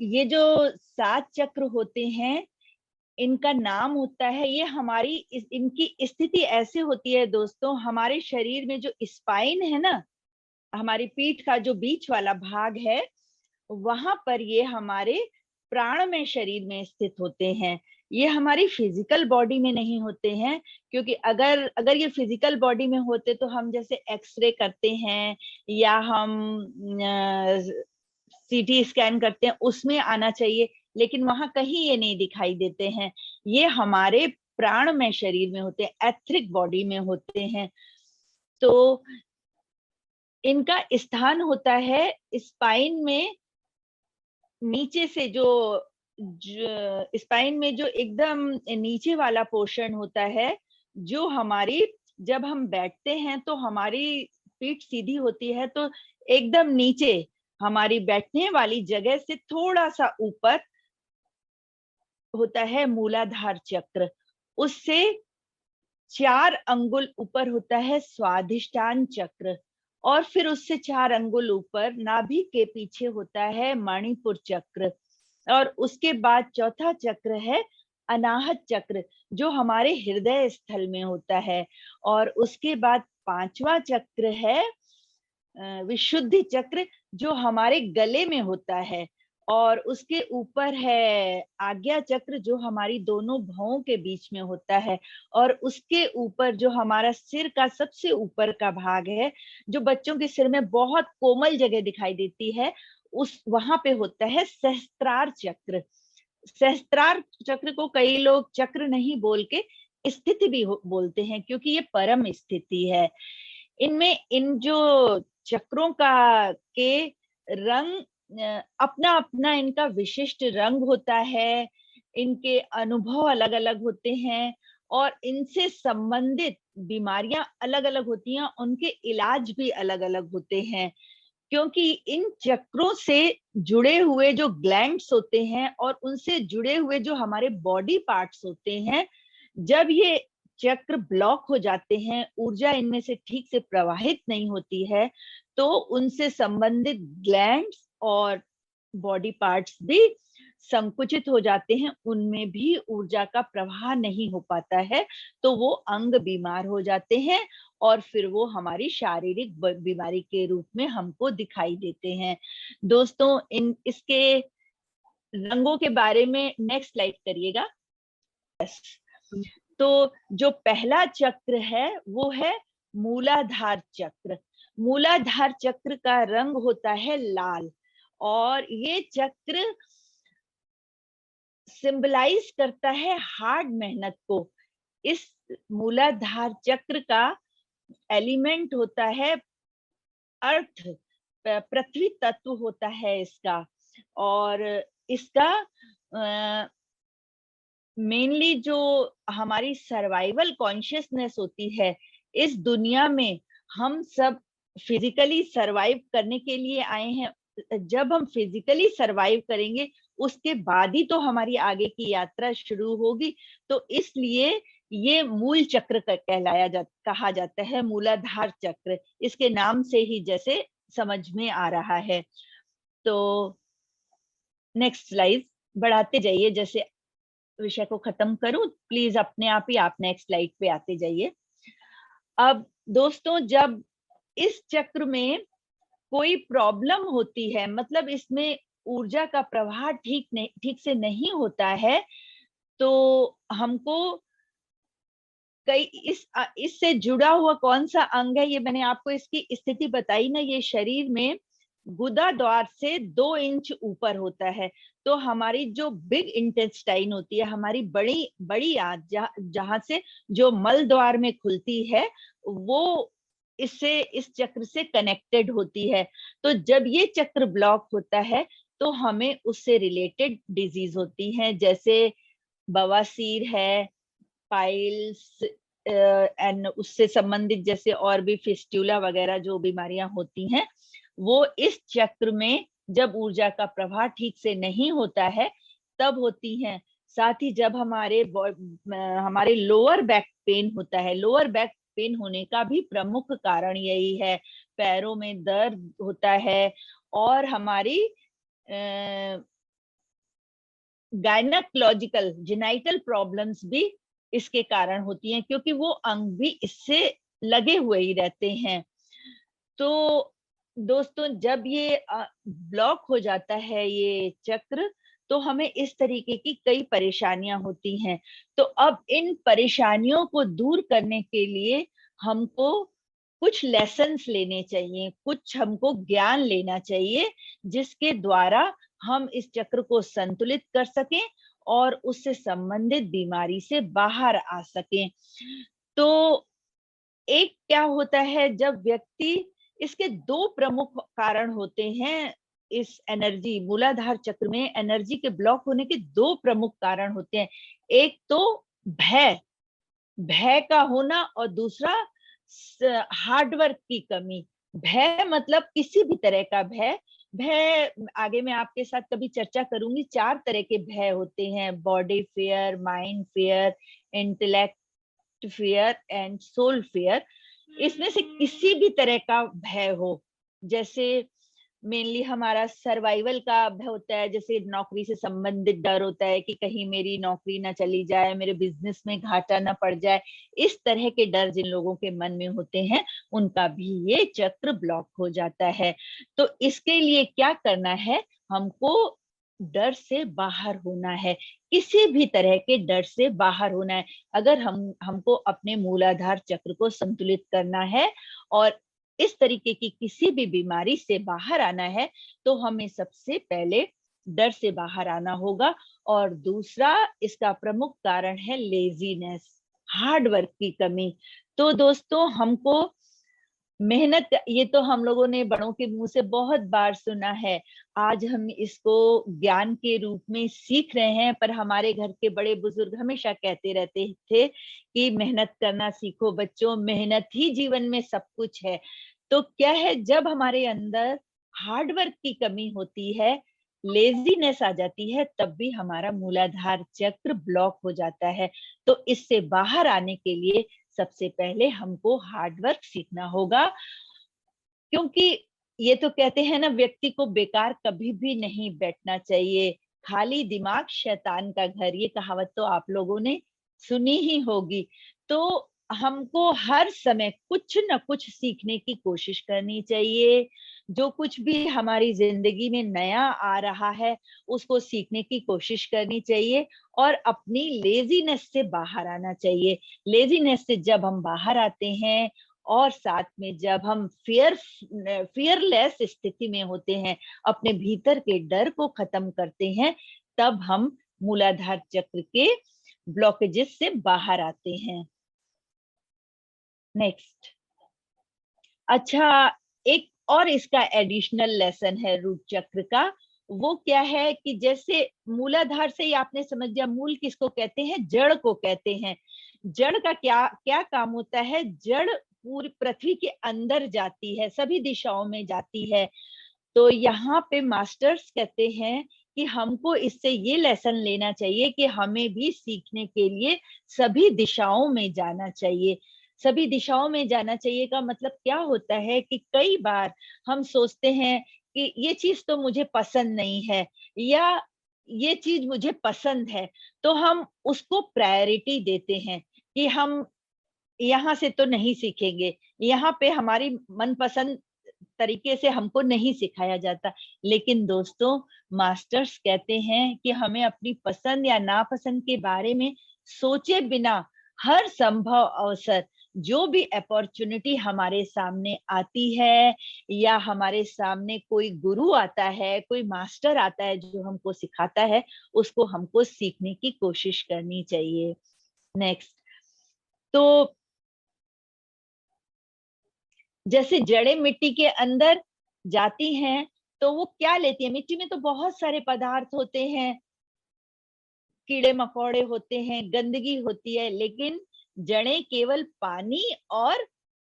ये जो 7 चक्र होते हैं, इनका नाम होता है, ये हमारी इनकी स्थिति ऐसे होती है दोस्तों, हमारे शरीर में जो स्पाइन है ना, हमारी पीठ का जो बीच वाला भाग है, वहां पर ये हमारे प्राणमय शरीर में स्थित होते हैं। ये हमारी फिजिकल बॉडी में नहीं होते हैं, क्योंकि अगर अगर ये फिजिकल बॉडी में होते तो हम जैसे एक्सरे करते हैं या हम सीटी स्कैन करते हैं, उसमें आना चाहिए, लेकिन वहां कहीं ये नहीं दिखाई देते हैं। ये हमारे प्राणमय शरीर में होते हैं, एथरिक बॉडी में होते हैं। तो इनका स्थान होता है स्पाइन में, नीचे से जो स्पाइन में जो एकदम नीचे वाला पोर्शन होता है, जो हमारी, जब हम बैठते हैं तो हमारी पीठ सीधी होती है, तो एकदम नीचे हमारी बैठने वाली जगह से थोड़ा सा ऊपर होता है मूलाधार चक्र। उससे 4 अंगुल ऊपर होता है स्वाधिष्ठान चक्र, और फिर उससे 4 अंगुल ऊपर नाभि के पीछे होता है मणिपुर चक्र, और उसके बाद चौथा चक्र है अनाहत चक्र, जो हमारे हृदय स्थल में होता है, और उसके बाद 5वां चक्र है विशुद्धि चक्र, जो हमारे गले में होता है, और उसके ऊपर है आज्ञा चक्र, जो हमारी दोनों भौं के बीच में होता है, और उसके ऊपर जो हमारा सिर का सबसे ऊपर का भाग है, जो बच्चों के सिर में बहुत कोमल जगह दिखाई देती है, उस वहां पे होता है सहस्त्रार चक्र। सहस्त्रार चक्र को कई लोग चक्र नहीं बोल के स्थिति भी बोलते हैं, क्योंकि ये परम स्थिति है। इनमें इन जो चक्रों का के रंग, अपना अपना इनका विशिष्ट रंग होता है, इनके अनुभव अलग अलग होते हैं, और इनसे संबंधित बीमारियां अलग अलग होती हैं, उनके इलाज भी अलग अलग होते हैं, क्योंकि इन चक्रों से जुड़े हुए जो ग्लैंड्स होते हैं और उनसे जुड़े हुए जो हमारे बॉडी पार्ट्स होते हैं, जब ये चक्र ब्लॉक हो जाते हैं, ऊर्जा इनमें से ठीक से प्रवाहित नहीं होती है, तो उनसे संबंधित ग्लैंड्स और बॉडी पार्ट्स भी संकुचित हो जाते हैं, उनमें भी ऊर्जा का प्रवाह नहीं हो पाता है, तो वो अंग बीमार हो जाते हैं, और फिर वो हमारी शारीरिक बीमारी के रूप में हमको दिखाई देते हैं। दोस्तों, इन इसके रंगों के बारे में नेक्स्ट स्लाइड करिएगा। तो जो पहला चक्र है वो है मूलाधार चक्र। मूलाधार चक्र का रंग होता है लाल, और ये चक्र सिंबलाइज करता है हार्ड मेहनत को। इस मूलाधार चक्र का एलिमेंट होता है अर्थ, पृथ्वी तत्व होता है इसका, और इसका मेनली जो हमारी सर्वाइवल कॉन्शियसनेस होती है इस दुनिया में, हम सब फिजिकली सरवाइव करने के लिए आए हैं। जब हम फिजिकली सरवाइव करेंगे, उसके बाद ही तो हमारी आगे की यात्रा शुरू होगी। तो इसलिए ये मूल चक्र कहा जाता है, मूलाधार चक्र, इसके नाम से ही जैसे समझ में आ रहा है। तो नेक्स्ट स्लाइड बढ़ाते जाइए, जैसे विषय को खत्म करूं, प्लीज अपने आप ही आप नेक्स्ट स्लाइड पे आते जाइए। अब दोस्तों, जब इस चक्र में कोई प्रॉब्लम होती है, मतलब इसमें ऊर्जा का प्रवाह ठीक से नहीं होता है, तो हमको कई इससे जुड़ा हुआ कौन सा अंग है, ये मैंने आपको इसकी स्थिति बताई ना, ये शरीर में गुदा द्वार से 2 इंच ऊपर होता है। तो हमारी जो बिग इंटेस्टाइन होती है, हमारी बड़ी बड़ी आंत, जहां से जो मल द्वार में खुलती है, वो इस चक्र से कनेक्टेड होती है। तो जब ये चक्र ब्लॉक होता है, तो हमें उससे रिलेटेड डिजीज होती हैं, जैसे बवासीर है, पाइल्स, एंड उससे संबंधित जैसे और भी फिस्टुला वगैरह जो बीमारियां होती हैं, वो इस चक्र में जब ऊर्जा का प्रवाह ठीक से नहीं होता है तब होती हैं। साथ ही जब हमारे लोअर बैक पेन होता है, लोअर बैक पेन होने का भी प्रमुख कारण यही है, पैरों में दर्द होता है, और हमारी गायनोकोलॉजिकल जेनाइटल प्रॉब्लम्स भी इसके कारण होती हैं, क्योंकि वो अंग भी इससे लगे हुए ही रहते हैं। तो दोस्तों, जब ये ब्लॉक हो जाता है ये चक्र, तो हमें इस तरीके की कई परेशानियां होती हैं। तो अब इन परेशानियों को दूर करने के लिए हमको कुछ लेसन्स लेने चाहिए, कुछ हमको ज्ञान लेना चाहिए, जिसके द्वारा हम इस चक्र को संतुलित कर सकें और उससे संबंधित बीमारी से बाहर आ सकें। तो एक क्या होता है, जब व्यक्ति, इसके दो प्रमुख कारण होते हैं, इस एनर्जी मूलाधार चक्र में एनर्जी के ब्लॉक होने के दो प्रमुख कारण होते हैं। एक तो भय, भय का होना, और दूसरा हार्डवर्क की कमी। भय मतलब किसी भी तरह का भय। भय आगे मैं आपके साथ कभी चर्चा करूंगी। 4 तरह के भय होते हैं: body fear, mind fear, intellect fear and soul fear. इसमें से किसी भी तरह का भय हो, जैसे मेनली हमारा सर्वाइवल का भय होता है, जैसे नौकरी से संबंधित डर होता है कि कहीं मेरी नौकरी ना चली जाए, मेरे बिजनेस में घाटा ना पड़ जाए। इस तरह के डर जिन लोगों के मन में होते हैं, उनका भी ये चक्र ब्लॉक हो जाता है। तो इसके लिए क्या करना है, हमको डर से बाहर होना है, किसी भी तरह के डर से बाहर होना है। अगर हमको अपने मूलाधार चक्र को संतुलित करना है और इस तरीके की किसी भी बीमारी से बाहर आना है, तो हमें सबसे पहले डर से बाहर आना होगा। और दूसरा इसका प्रमुख कारण है लेजीनेस, हार्ड वर्क की कमी। तो दोस्तों, हमको मेहनत, ये तो हम लोगों ने बड़ों के मुंह से बहुत बार सुना है। आज हम इसको ज्ञान के रूप में सीख रहे हैं, पर हमारे घर के बड़े बुजुर्ग हमेशा कहते रहते थे कि मेहनत करना सीखो बच्चों, मेहनत ही जीवन में सब कुछ है। तो क्या है, जब हमारे अंदर हार्ड वर्क की कमी होती है, लेजीनेस आ जाती है, तब भी हमारा मूलाधार चक्र ब्लॉक हो जाता है। तो इससे बाहर आने के लिए सबसे पहले हमको हार्ड वर्क सीखना होगा, क्योंकि ये तो कहते हैं ना, व्यक्ति को बेकार कभी भी नहीं बैठना चाहिए। खाली दिमाग शैतान का घर, ये कहावत तो आप लोगों ने सुनी ही होगी। तो हमको हर समय कुछ न कुछ सीखने की कोशिश करनी चाहिए। जो कुछ भी हमारी जिंदगी में नया आ रहा है, उसको सीखने की कोशिश करनी चाहिए और अपनी लेजीनेस से बाहर आना चाहिए। लेजीनेस से जब हम बाहर आते हैं और साथ में जब हम फियरलेस स्थिति में होते हैं, अपने भीतर के डर को खत्म करते हैं, तब हम मूलाधार चक्र के ब्लॉकेजेस से बाहर आते हैं। नेक्स्ट, अच्छा, एक और इसका एडिशनल लेसन है रूट चक्र का। वो क्या है कि जैसे मूलाधार से ही आपने समझ लिया, मूल किसको कहते हैं, जड़ को कहते हैं। जड़ का क्या क्या काम होता है, जड़ पूरी पृथ्वी के अंदर जाती है, सभी दिशाओं में जाती है। तो यहाँ पे मास्टर्स कहते हैं कि हमको इससे ये लेसन लेना चाहिए कि हमें भी सीखने के लिए सभी दिशाओं में जाना चाहिए। सभी दिशाओं में जाना चाहिए का मतलब क्या होता है कि कई बार हम सोचते हैं कि ये चीज तो मुझे पसंद नहीं है, या ये चीज मुझे पसंद है, तो हम उसको प्रायोरिटी देते हैं कि हम यहाँ से तो नहीं सीखेंगे, यहाँ पे हमारी मनपसंद तरीके से हमको नहीं सिखाया जाता। लेकिन दोस्तों, मास्टर्स कहते हैं कि हमें अपनी पसंद या नापसंद के बारे में सोचे बिना हर संभव अवसर, जो भी अपॉर्चुनिटी हमारे सामने आती है, या हमारे सामने कोई गुरु आता है, कोई मास्टर आता है जो हमको सिखाता है, उसको हमको सीखने की कोशिश करनी चाहिए। नेक्स्ट, तो जैसे जड़ें मिट्टी के अंदर जाती हैं, तो वो क्या लेती है, मिट्टी में तो बहुत सारे पदार्थ होते हैं, कीड़े मकोड़े होते हैं, गंदगी होती है, लेकिन जड़ें केवल पानी और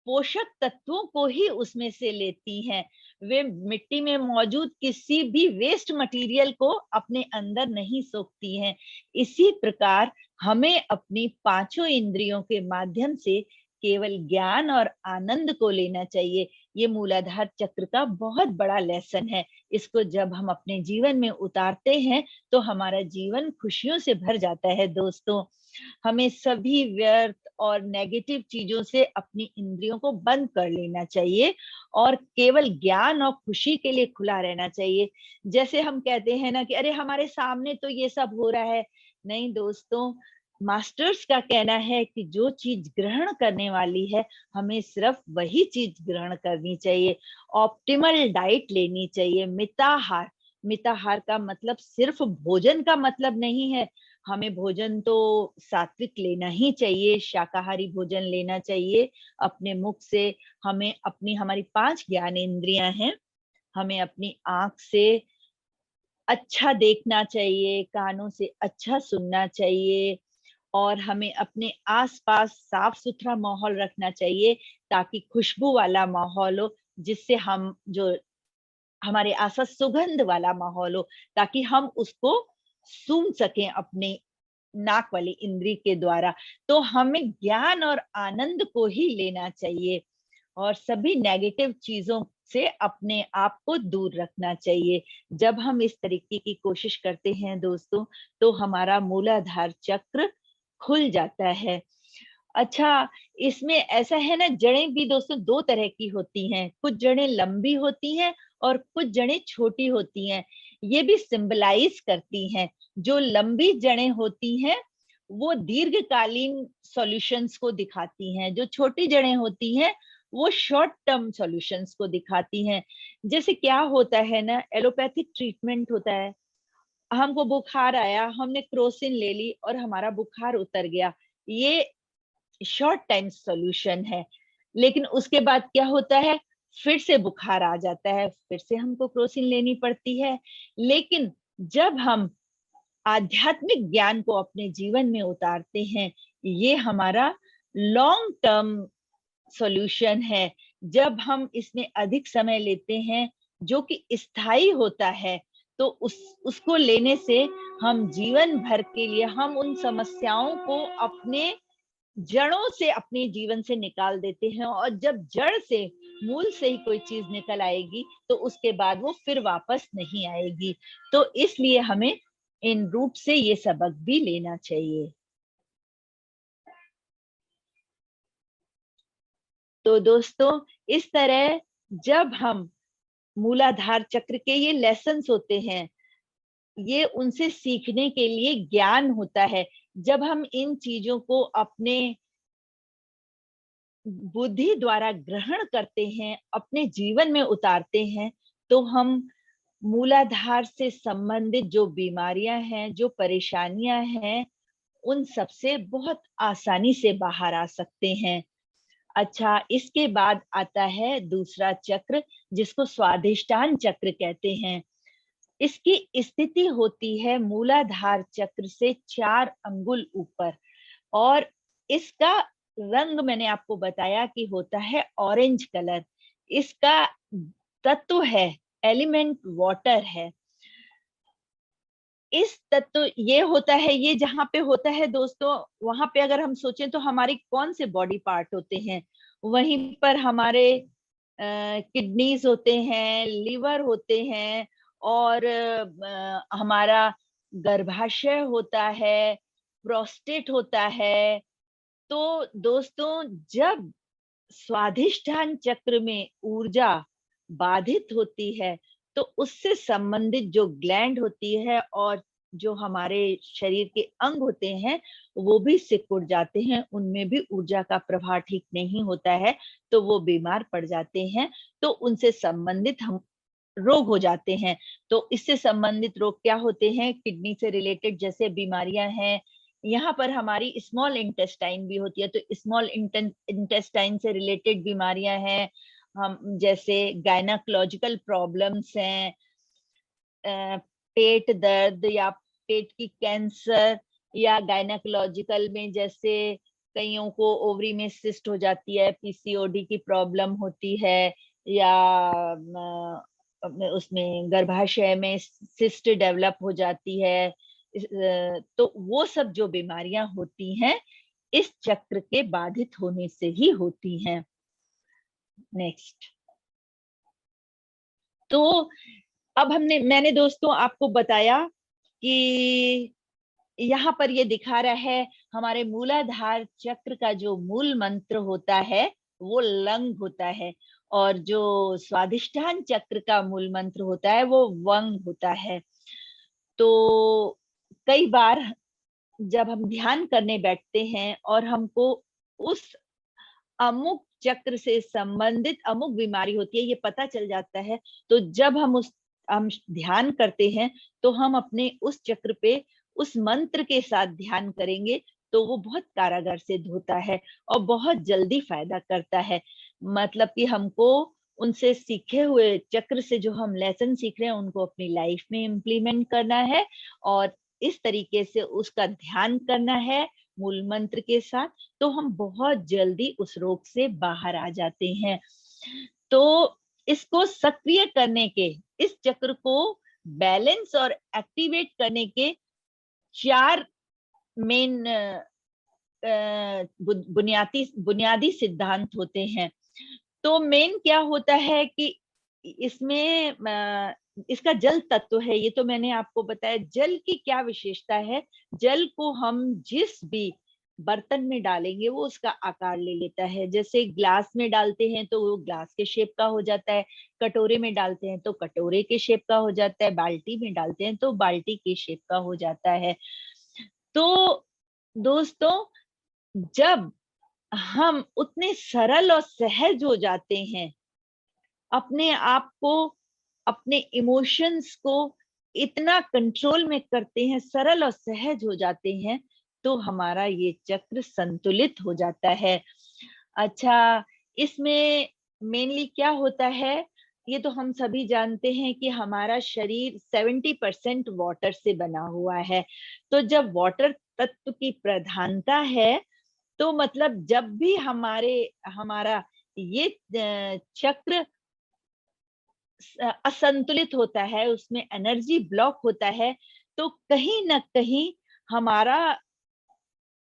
पोषक तत्वों को ही उसमें से लेती हैं। वे मिट्टी में मौजूद किसी भी वेस्ट मटेरियल को अपने अंदर नहीं सोखती हैं। इसी प्रकार हमें अपनी पांचों इंद्रियों के माध्यम से केवल ज्ञान और आनंद को लेना चाहिए। ये मूलाधार चक्र का बहुत बड़ा लेसन है। इसको जब हम अपने जीवन में उतारते हैं तो हमारा जीवन खुशियों से भर जाता है दोस्तों। हमें सभी व्यर्थ और नेगेटिव चीजों से अपनी इंद्रियों को बंद कर लेना चाहिए और केवल ज्ञान और खुशी के लिए खुला रहना चाहिए। जैसे हम कहते हैं ना कि अरे हमारे सामने तो ये सब हो रहा है। नहीं दोस्तों, मास्टर्स का कहना है कि जो चीज ग्रहण करने वाली है, हमें सिर्फ वही चीज ग्रहण करनी चाहिए। ऑप्टिमल डाइट लेनी चाहिए, मिताहार। मिताहार का मतलब सिर्फ भोजन का मतलब नहीं है। हमें भोजन तो सात्विक लेना ही चाहिए, शाकाहारी भोजन लेना चाहिए अपने मुख से। हमें अपनी हमारी 5 ज्ञान इंद्रियां हैं, हमें अपनी आंख से अच्छा देखना चाहिए, कानों से अच्छा सुनना चाहिए और हमें अपने आसपास साफ सुथरा माहौल रखना चाहिए ताकि खुशबू वाला माहौल हो, जिससे हम जो हमारे आसपास सुगंध वाला माहौल हो, ताकि हम उसको सूंघ सकें अपने नाक वाली इंद्री के द्वारा। तो हमें ज्ञान और आनंद को ही लेना चाहिए और सभी नेगेटिव चीजों से अपने आप को दूर रखना चाहिए। जब हम इस तरीके की कोशिश करते हैं दोस्तों, तो हमारा मूलाधार चक्र खुल जाता है। अच्छा, इसमें ऐसा है ना, जड़ें भी दोस्तों 2 तरह की होती हैं। कुछ जड़ें लंबी होती हैं और कुछ जड़ें छोटी होती हैं। ये भी सिंबलाइज करती हैं। जो लंबी जड़ें होती हैं, वो दीर्घकालीन सॉल्यूशंस को दिखाती हैं। जो छोटी जड़ें होती हैं, वो शॉर्ट टर्म सॉल्यूशंस को दिखाती हैं। जैसे क्या होता है ना, एलोपैथिक ट्रीटमेंट होता है। हमको बुखार आया, हमने क्रोसिन ले ली और हमारा बुखार उतर गया। ये शॉर्ट टाइम सॉल्यूशन है। लेकिन उसके बाद क्या होता है, फिर से बुखार आ जाता है, फिर से हमको क्रोसिन लेनी पड़ती है। लेकिन जब हम आध्यात्मिक ज्ञान को अपने जीवन में उतारते हैं, ये हमारा लॉन्ग टर्म सॉल्यूशन है। जब हम इसमें अधिक समय लेते हैं, जो कि स्थायी होता है, तो उसको लेने से हम जीवन भर के लिए हम उन समस्याओं को अपने जड़ों से अपने जीवन से निकाल देते हैं। और जब जड़ से, मूल से ही कोई चीज निकल आएगी, तो उसके बाद वो फिर वापस नहीं आएगी। तो इसलिए हमें इन रूट से ये सबक भी लेना चाहिए। तो दोस्तों, इस तरह जब हम मूलाधार चक्र के ये लेसन्स होते हैं, ये उनसे सीखने के लिए ज्ञान होता है। जब हम इन चीजों को अपने बुद्धि द्वारा ग्रहण करते हैं, अपने जीवन में उतारते हैं, तो हम मूलाधार से संबंधित जो बीमारियां हैं, जो परेशानियां हैं, उन सब से बहुत आसानी से बाहर आ सकते हैं। अच्छा, इसके बाद आता है दूसरा चक्र, जिसको स्वादिष्टान चक्र कहते हैं। इसकी स्थिति होती है मूलाधार चक्र से 4 अंगुल ऊपर और इसका रंग मैंने आपको बताया कि होता है ऑरेंज कलर। इसका तत्व है, एलिमेंट वाटर है। इस तत्व ये होता है, ये जहाँ पे होता है दोस्तों, वहां पे अगर हम सोचें तो हमारी कौन से बॉडी पार्ट होते हैं, वहीं पर हमारे किडनीज होते हैं, लिवर होते हैं और हमारा गर्भाशय होता है, प्रोस्टेट होता है। तो दोस्तों, जब स्वाधिष्ठान चक्र में ऊर्जा बाधित होती है, तो उससे संबंधित जो ग्लैंड होती है और जो हमारे शरीर के अंग होते हैं, वो भी सिकुड़ जाते हैं, उनमें भी ऊर्जा का प्रवाह ठीक नहीं होता है, तो वो बीमार पड़ जाते हैं। तो उनसे संबंधित हम रोग हो जाते हैं। तो इससे संबंधित रोग क्या होते हैं, किडनी से रिलेटेड जैसे बीमारियां हैं। यहाँ पर हमारी स्मॉल इंटेस्टाइन भी होती है, तो स्मॉल इंटेस्टाइन से रिलेटेड बीमारियां हैं। हम जैसे गायनाकोलॉजिकल प्रॉब्लम्स हैं, पेट दर्द या पेट की कैंसर, या गायनाकोलॉजिकल में जैसे कईयों को ओवरी में सिस्ट हो जाती है, पीसीओडी की प्रॉब्लम होती है, या उसमें गर्भाशय में सिस्ट डेवलप हो जाती है। तो वो सब जो बीमारियां होती हैं, इस चक्र के बाधित होने से ही होती हैं। नेक्स्ट। तो अब मैंने दोस्तों आपको बताया कि यहाँ पर ये दिखा रहा है हमारे मूलाधार चक्र का जो मूल मंत्र होता है वो लंग होता है, और जो स्वादिष्ठान चक्र का मूल मंत्र होता है वो वंग होता है। तो कई बार जब हम ध्यान करने बैठते हैं और हमको उस अमुक चक्र से संबंधित अमुक बीमारी होती है ये पता चल जाता है, तो जब हम ध्यान करते हैं तो हम अपने उस चक्र पे उस मंत्र के साथ ध्यान करेंगे तो वो बहुत कारगर सिद्ध होता है और बहुत जल्दी फायदा करता है। मतलब कि हमको उनसे सीखे हुए चक्र से जो हम लेसन सीख रहे हैं उनको अपनी लाइफ में इम्प्लीमेंट करना है और इस तरीके से उसका ध्यान करना है मूल मंत्र के साथ, तो हम बहुत जल्दी उस रोग से बाहर आ जाते हैं। तो इसको सक्रिय करने के, इस चक्र को बैलेंस और एक्टिवेट करने के 4 मेन बुनियादी सिद्धांत होते हैं। तो मेन क्या होता है कि इसमें इसका जल तत्व है, ये तो मैंने आपको बताया। जल की क्या विशेषता है, जल को हम जिस भी बर्तन में डालेंगे वो उसका आकार ले लेता है। जैसे ग्लास में डालते हैं तो वो ग्लास के शेप का हो जाता है, कटोरे में डालते हैं तो कटोरे के शेप का हो जाता है, बाल्टी में डालते हैं तो बाल्टी के शेप का हो जाता है। तो दोस्तों, जब हम उतने सरल और सहज हो जाते हैं, अपने आप को, अपने इमोशंस को इतना कंट्रोल में करते हैं, सरल और सहज हो जाते हैं, तो हमारा ये चक्र संतुलित हो जाता है। अच्छा, इसमें मेनली क्या होता है, ये तो हम सभी जानते हैं कि हमारा शरीर 70% वाटर से बना हुआ है। तो जब वाटर तत्व की प्रधानता है, तो मतलब जब भी हमारा ये चक्र असंतुलित होता है, उसमें एनर्जी ब्लॉक होता है, तो कहीं न कहीं हमारा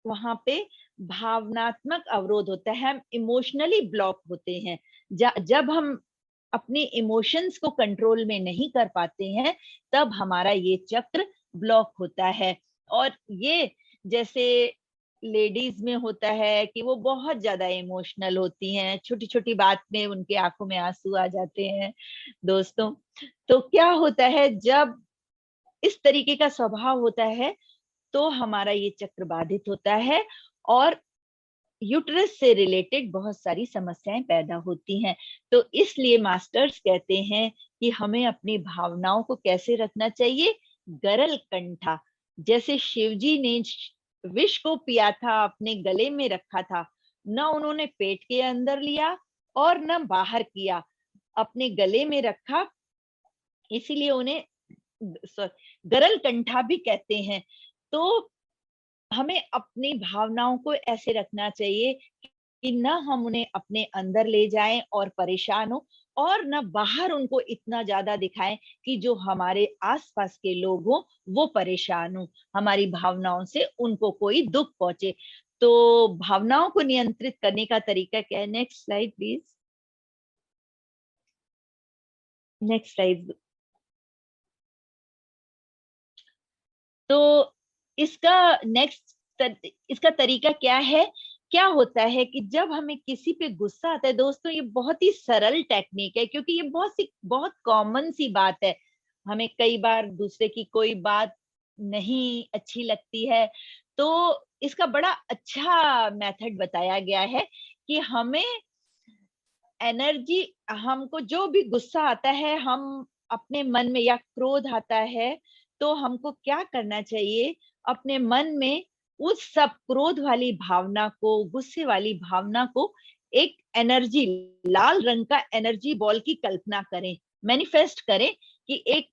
वहाँ पे भावनात्मक अवरोध होता है, हम इमोशनली ब्लॉक होते हैं। जब हम अपने इमोशंस को कंट्रोल में नहीं कर पाते हैं, तब हमारा ये चक्र ब्लॉक होता है। और ये जैसे लेडीज में होता है कि वो बहुत ज्यादा इमोशनल होती हैं, छोटी-छोटी बात में उनके आंखों में आंसू आ जाते हैं दोस्तों। तो क्या होता है, जब इस तरीके का स्वभाव होता है, तो हमारा ये चक्र बाधित होता है और यूट्रस से रिलेटेड बहुत सारी समस्याएं पैदा होती हैं। तो इसलिए मास्टर्स कहते हैं कि हमें अपनी भावनाओं को कैसे रखना चाहिए, गरल कंठा। जैसे शिवजी ने विष को पिया था, अपने गले में रखा था, न उन्होंने पेट के अंदर लिया और न बाहर किया, अपने गले में रखा, इसीलिए उन्हें गरल कंठा भी कहते हैं। तो हमें अपनी भावनाओं को ऐसे रखना चाहिए कि न हम उन्हें अपने अंदर ले जाएं और परेशान हो, और न बाहर उनको इतना ज्यादा दिखाएं कि जो हमारे आसपास के लोग हो वो परेशान हो, हमारी भावनाओं से उनको कोई दुख पहुंचे। तो भावनाओं को नियंत्रित करने का तरीका क्या है? Next slide please. Next slide. तो इसका इसका तरीका क्या है? क्या होता है कि जब हमें किसी पे गुस्सा आता है दोस्तों, ये बहुत ही सरल टेक्निक है, क्योंकि ये बहुत कॉमन सी बात है। हमें कई बार दूसरे की कोई बात नहीं अच्छी लगती है, तो इसका बड़ा अच्छा मेथड बताया गया है कि हमें एनर्जी, हमको जो भी गुस्सा आता है, हम अपने मन में, या क्रोध आता है, तो हमको क्या करना चाहिए, अपने मन में उस सब क्रोध वाली भावना को, गुस्से वाली भावना को एक एनर्जी, लाल रंग का एनर्जी बॉल की कल्पना करें, मैनिफेस्ट करें कि एक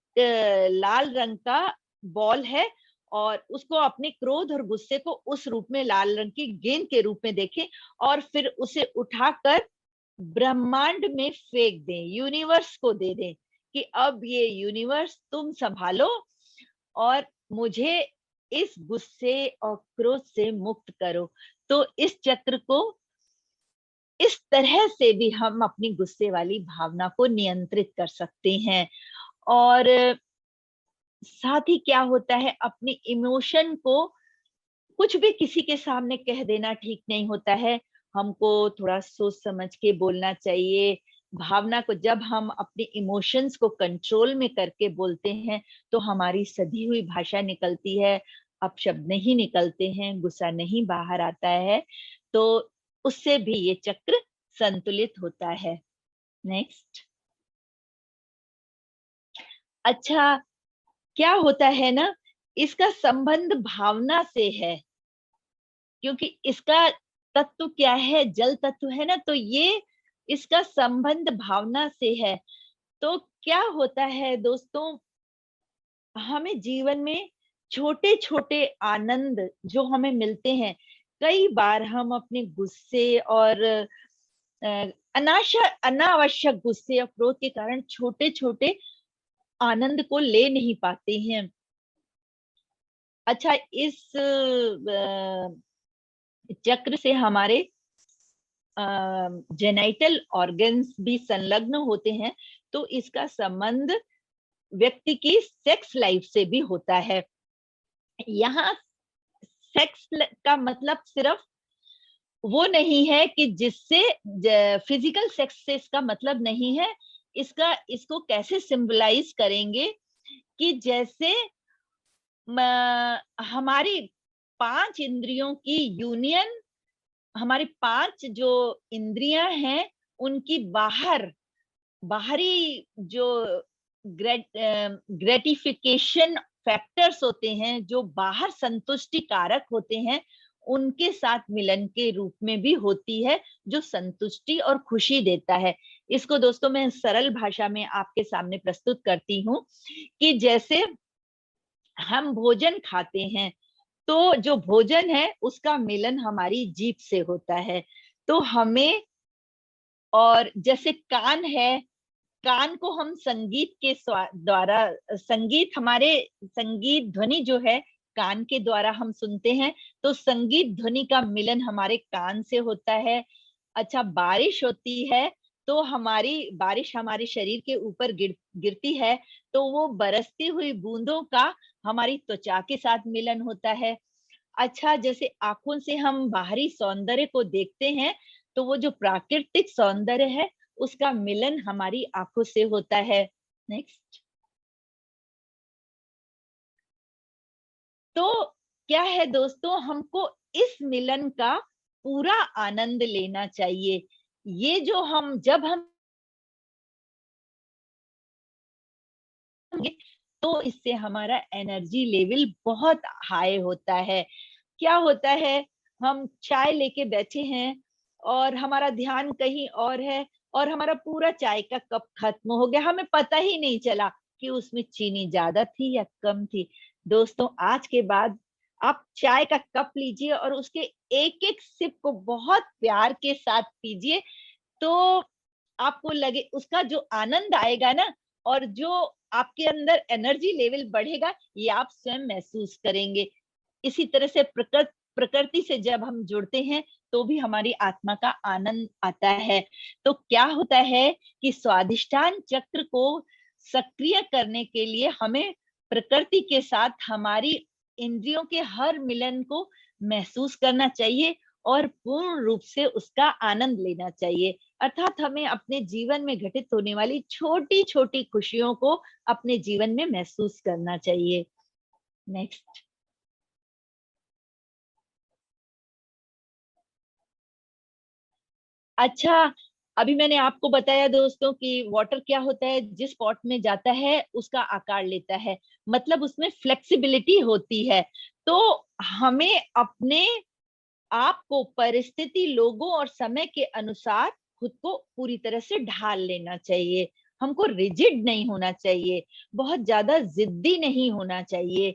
लाल रंग का बॉल है, और उसको अपने क्रोध और गुस्से को उस रूप में, लाल रंग की गेंद के रूप में देखें, और फिर उसे उठाकर ब्रह्मांड में फेंक दें, यूनिवर्स को दे दें कि अब ये यूनिवर्स तुम संभालो और मुझे इस गुस्से और क्रोध से मुक्त करो। तो इस चक्र को इस तरह से भी हम अपनी गुस्से वाली भावना को नियंत्रित कर सकते हैं। और साथ ही क्या होता है, अपने इमोशन को कुछ भी किसी के सामने कह देना ठीक नहीं होता है। हमको थोड़ा सोच समझ के बोलना चाहिए। भावना को जब हम अपने इमोशंस को कंट्रोल में करके बोलते हैं, तो हमारी सधी हुई भाषा निकलती है, अपशब्द नहीं निकलते हैं, गुस्सा नहीं बाहर आता है। तो उससे भी ये चक्र संतुलित होता है। नेक्स्ट। अच्छा, क्या होता है ना, इसका संबंध भावना से है, क्योंकि इसका तत्व क्या है, जल तत्व है ना, तो ये इसका संबंध भावना से है। तो क्या होता है दोस्तों, हमें जीवन में छोटे छोटे आनंद जो हमें मिलते हैं, कई बार हम अपने गुस्से और अनावश्यक गुस्से और क्रोध के कारण छोटे छोटे आनंद को ले नहीं पाते हैं। अच्छा, इस चक्र से हमारे जेनाइटल ऑर्गन्स भी संलग्न होते हैं, तो इसका संबंध व्यक्ति की सेक्स लाइफ से भी होता है। यहाँ सेक्स का मतलब सिर्फ वो नहीं है कि जिससे फिजिकल सेक्स से इसका मतलब नहीं है। इसको कैसे सिंबलाइज करेंगे कि जैसे हमारी 5 इंद्रियों की यूनियन, हमारी 5 जो इंद्रियां हैं उनकी बाहरी जो ग्रेटिफिकेशन फैक्टर्स होते हैं, जो बाहर संतुष्टि कारक होते हैं, उनके साथ मिलन के रूप में भी होती है, जो संतुष्टि और खुशी देता है। इसको दोस्तों मैं सरल भाषा में आपके सामने प्रस्तुत करती हूँ कि जैसे हम भोजन खाते हैं, तो जो भोजन है उसका मिलन हमारी जीभ से होता है। तो हमें, और जैसे कान है, कान को हम संगीत के द्वारा, संगीत हमारे, संगीत ध्वनि जो है कान के द्वारा हम सुनते हैं, तो संगीत ध्वनि का मिलन हमारे कान से होता है। अच्छा, बारिश होती है, तो हमारी बारिश हमारे शरीर के ऊपर गिरती है, तो वो बरसती हुई बूंदों का हमारी त्वचा के साथ मिलन होता है। अच्छा, जैसे आँखों से हम बाहरी सौंदर्य को देखते हैं, तो वो जो प्राकृतिक सौंदर्य है, उसका मिलन हमारी आँखों से होता है। नेक्स्ट। तो क्या है दोस्तों, हमको इस मिलन का पूरा आनंद लेना चाहिए। ये जो हम जब हम तो इससे हमारा एनर्जी लेवल बहुत हाई होता है। क्या होता है, हम चाय लेके बैठे हैं और हमारा ध्यान कहीं और है, और हमारा पूरा चाय का कप खत्म हो गया, हमें पता ही नहीं चला कि उसमें चीनी ज्यादा थी या कम थी। दोस्तों, आज के बाद आप चाय का कप लीजिए और उसके एक एक सिप को बहुत प्यार के साथ पीजिए, तो आपको लगे उसका जो आनंद आएगा ना, और जो आपके अंदर एनर्जी लेवल बढ़ेगा, ये आप स्वयं महसूस करेंगे। इसी तरह से प्रकृति से जब हम जुड़ते हैं, तो भी हमारी आत्मा का आनंद आता है। तो क्या होता है कि स्वादिष्टान चक्र को सक्रिय करने के लिए हमें प्रकृति के साथ हमारी इंद्रियों के हर मिलन को महसूस करना चाहिए और पूर्ण रूप से उसका आनंद लेना चाहिए। अर्थात हमें अपने जीवन में घटित होने वाली छोटी छोटी खुशियों को अपने जीवन में महसूस करना चाहिए। नेक्स्ट। अच्छा, अभी मैंने आपको बताया दोस्तों कि वाटर क्या होता है, जिस पॉट में जाता है उसका आकार लेता है, मतलब उसमें फ्लेक्सिबिलिटी होती है। तो हमें अपने आप को परिस्थिति, लोगों और समय के अनुसार खुद को पूरी तरह से ढाल लेना चाहिए। हमको रिजिड नहीं होना चाहिए, बहुत ज्यादा जिद्दी नहीं होना चाहिए।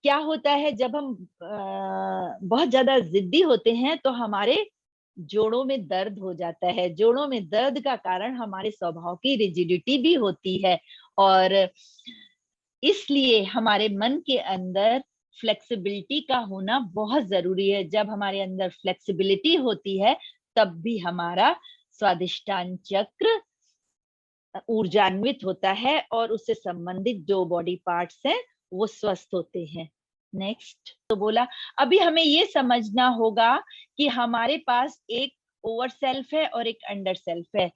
क्या होता है, जब हम बहुत ज्यादा जिद्दी होते हैं, तो हमारे जोड़ों में दर्द हो जाता है। जोड़ों में दर्द का कारण हमारे स्वभाव की रिजिडिटी भी होती है, और इसलिए हमारे मन के अंदर फ्लेक्सिबिलिटी का होना बहुत जरूरी है। जब हमारे अंदर फ्लेक्सिबिलिटी होती है तब भी हमारा स्वादिष्टान चक्र ऊर्जान्वित होता है और उससे संबंधित जो बॉडी पार्ट्स हैं वो स्वस्थ होते हैं। नेक्स्ट तो बोला, अभी हमें ये समझना होगा कि हमारे पास एक ओवर सेल्फ है और एक अंडर सेल्फ है।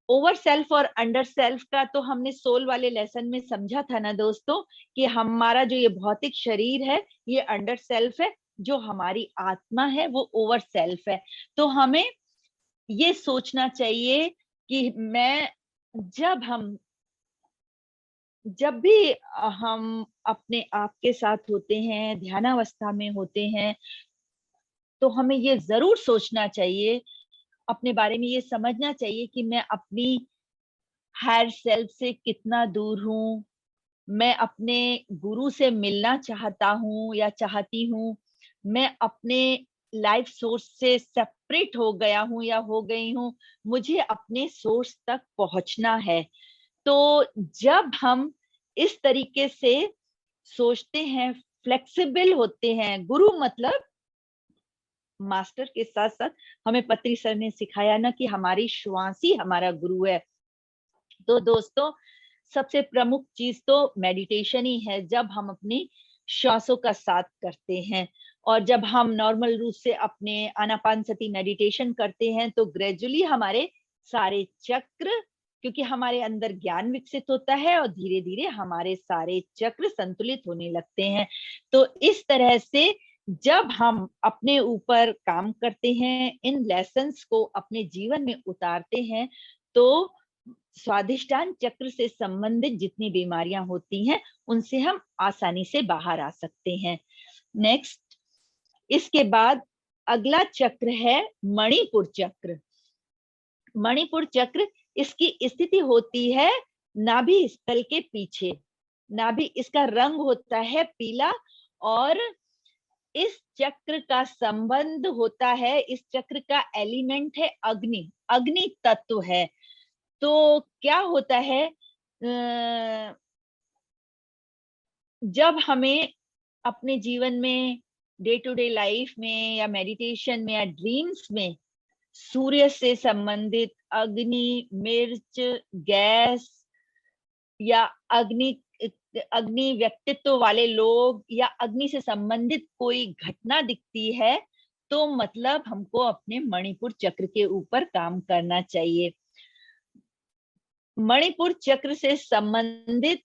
ओवर सेल्फ और अंडर सेल्फ का तो हमने सोल वाले लेसन में समझा था ना दोस्तों, कि हमारा जो ये भौतिक शरीर है ये अंडर सेल्फ है, जो हमारी आत्मा है वो ओवर सेल्फ है। तो हमें ये सोचना चाहिए कि जब भी हम अपने आप के साथ होते हैं, ध्यानावस्था में होते हैं, तो हमें ये जरूर सोचना चाहिए, अपने बारे में ये समझना चाहिए कि मैं अपनी हायर सेल्फ से कितना दूर हूँ, मैं अपने गुरु से मिलना चाहता हूँ या चाहती हूँ, मैं अपने लाइफ सोर्स से सेपरेट हो गया हूँ या हो गई हूँ, मुझे अपने सोर्स तक पहुंचना है। तो जब हम इस तरीके से सोचते हैं, फ्लेक्सिबल होते हैं, गुरु मतलब मास्टर के साथ साथ हमें पत्री सर ने सिखाया ना कि हमारी श्वास ही हमारा गुरु है। तो दोस्तों सबसे प्रमुख चीज तो मेडिटेशन ही है। जब हम अपनी श्वासों का साथ करते हैं और जब हम नॉर्मल रूप से अपने आनापानसती मेडिटेशन करते हैं तो ग्रेजुअली हमारे सारे चक्र, क्योंकि हमारे अंदर ज्ञान विकसित होता है और धीरे धीरे हमारे सारे चक्र संतुलित होने लगते हैं। तो इस तरह से जब हम अपने ऊपर काम करते हैं, इन लेसन्स को अपने जीवन में उतारते हैं, तो स्वादिष्टान चक्र से संबंधित जितनी बीमारियां होती हैं उनसे हम आसानी से बाहर आ सकते हैं। नेक्स्ट, इसके बाद अगला चक्र है मणिपुर चक्र। मणिपुर चक्र, इसकी स्थिति होती है नाभि स्थल के पीछे। नाभि, इसका रंग होता है पीला और इस चक्र का संबंध होता है, इस चक्र का एलिमेंट है अग्नि, अग्नि तत्व है। तो क्या होता है, जब हमें अपने जीवन में डे टू डे लाइफ में या मेडिटेशन में या ड्रीम्स में सूर्य से संबंधित अग्नि, मिर्च, गैस या अग्नि अग्नि व्यक्तित्व वाले लोग या अग्नि से संबंधित कोई घटना दिखती है, तो मतलब हमको अपने मणिपुर चक्र के ऊपर काम करना चाहिए। मणिपुर चक्र से संबंधित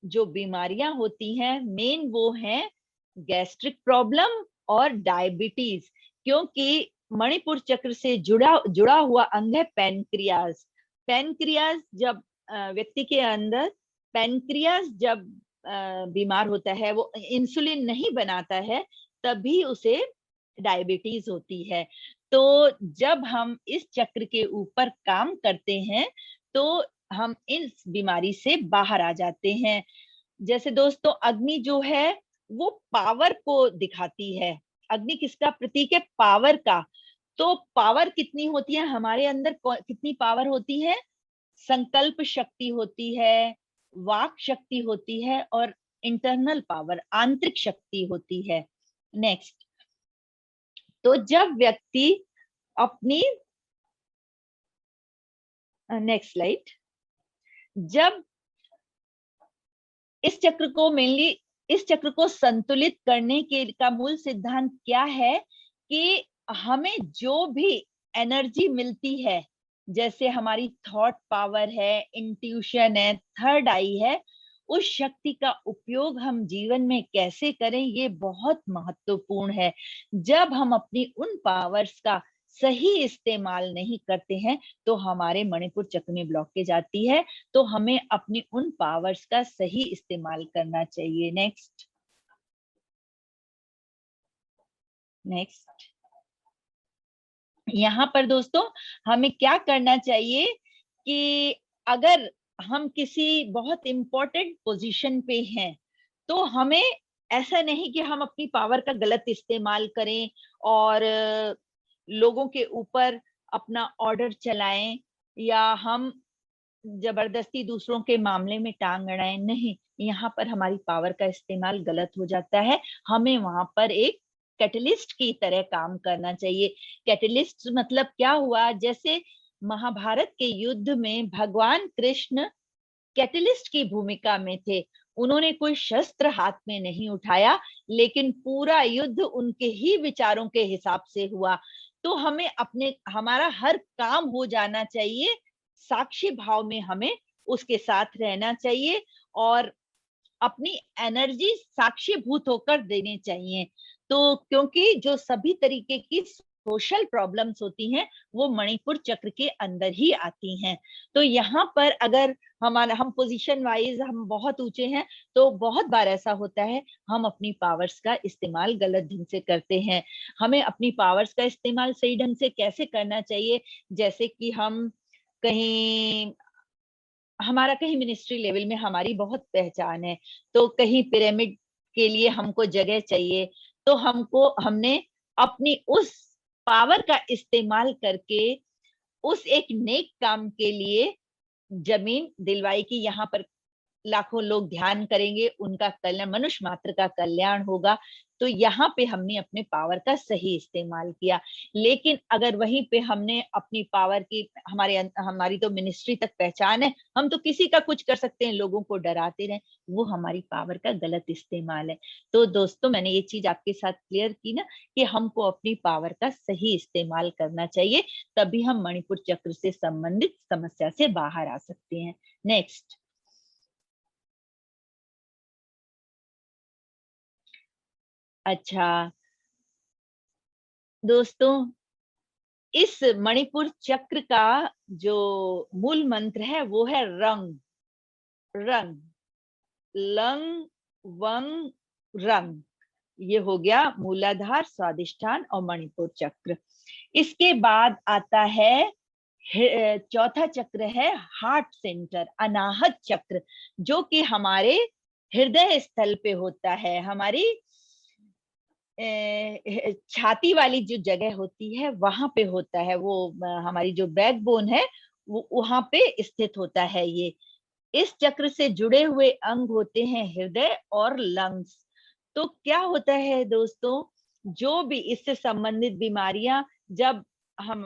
जो बीमारियां होती हैं मेन वो हैं गैस्ट्रिक प्रॉब्लम और डायबिटीज, क्योंकि मणिपुर चक्र से जुड़ा हुआ अंग है पैनक्रियाज। पैनक्रियाज जब व्यक्ति के अंदर पैनक्रियाज जब बीमार होता है, वो इंसुलिन नहीं बनाता है, तभी उसे डायबिटीज होती है। तो जब हम इस चक्र के ऊपर काम करते हैं तो हम इस बीमारी से बाहर आ जाते हैं। जैसे दोस्तों अग्नि जो है वो पावर को दिखाती है। अग्नि किसका प्रतीक है? पावर का। तो पावर कितनी होती है हमारे अंदर, कितनी पावर होती है? संकल्प शक्ति होती है, वाक शक्ति होती है और इंटरनल पावर, आंतरिक शक्ति होती है। नेक्स्ट, तो जब व्यक्ति अपनी, नेक्स्ट स्लाइड, जब इस चक्र को मेनली, इस चक्र को संतुलित करने के का मूल सिद्धांत क्या है कि हमें जो भी एनर्जी मिलती है, जैसे हमारी थॉट पावर है, इंट्यूशन है, थर्ड आई है, उस शक्ति का उपयोग हम जीवन में कैसे करें ये बहुत महत्वपूर्ण है। जब हम अपनी उन पावर्स का सही इस्तेमाल नहीं करते हैं तो हमारे मणिपुर चक्र में ब्लॉकेज आती है। तो हमें अपनी उन पावर्स का सही इस्तेमाल करना चाहिए। नेक्स्ट, यहाँ पर दोस्तों हमें क्या करना चाहिए कि अगर हम किसी बहुत इंपॉर्टेंट पोजीशन पे हैं तो हमें ऐसा नहीं कि हम अपनी पावर का गलत इस्तेमाल करें और लोगों के ऊपर अपना ऑर्डर चलाएं, या हम जबरदस्ती दूसरों के मामले में टांग अड़ाएं, नहीं, यहाँ पर हमारी पावर का इस्तेमाल गलत हो जाता है। हमें वहां पर एक कैटलिस्ट की तरह काम करना चाहिए। कैटलिस्ट मतलब क्या हुआ, जैसे महाभारत के युद्ध में भगवान कृष्ण कैटलिस्ट की भूमिका में थे। उन्होंने कोई शस्त्र हाथ में नहीं उठाया, लेकिन पूरा युद्ध उनके ही विचारों के हिसाब से हुआ। तो हमें हमारा हर काम हो जाना चाहिए साक्षी भाव में, हमें उसके साथ रहना चाहिए और अपनी एनर्जी साक्षीभूत होकर देने चाहिए। तो क्योंकि जो सभी तरीके की सोशल प्रॉब्लम्स होती हैं वो मणिपुर चक्र के अंदर ही आती हैं। तो यहाँ पर अगर हम पोजीशन वाइज हम बहुत ऊंचे हैं, तो बहुत बार ऐसा होता है हम अपनी पावर्स का इस्तेमाल गलत ढंग से करते हैं। हमें अपनी पावर्स का इस्तेमाल सही ढंग से कैसे करना चाहिए, जैसे कि हम कहीं हमारा कहीं मिनिस्ट्री लेवल में हमारी बहुत पहचान है, तो कहीं पिरामिड के लिए हमको जगह चाहिए, तो हमने अपनी उस पावर का इस्तेमाल करके उस एक नेक काम के लिए जमीन दिलवाई की यहाँ पर लाखों लोग ध्यान करेंगे, उनका कल्याण, मनुष्य मात्र का कल्याण होगा। तो यहाँ पे हमने अपने पावर का सही इस्तेमाल किया। लेकिन अगर वहीं पे हमने अपनी पावर की, हमारी तो मिनिस्ट्री तक पहचान है, हम तो किसी का कुछ कर सकते हैं, लोगों को डराते रहे, वो हमारी पावर का गलत इस्तेमाल है। तो दोस्तों, मैंने ये चीज आपके साथ क्लियर की ना कि हमको अपनी पावर का सही इस्तेमाल करना चाहिए, तभी हम मणिपुर चक्र से संबंधित समस्या से बाहर आ सकते हैं। नेक्स्ट। अच्छा दोस्तों, इस मणिपुर चक्र का जो मूल मंत्र है वो है रंग। रंग, लंग, वंग, रंग, ये हो गया मूलाधार, स्वादिष्ठान और मणिपुर चक्र। इसके बाद आता है चौथा चक्र है हार्ट सेंटर, अनाहत चक्र, जो कि हमारे हृदय स्थल पे होता है। हमारी छाती वाली जो जगह होती है वहां पे होता है वो, हमारी जो बैकबोन है वो वहां पे स्थित होता है ये। इस चक्र से जुड़े हुए अंग होते हैं हृदय और लंग्स। तो क्या होता है दोस्तों, जो भी इससे संबंधित बीमारियां, जब हम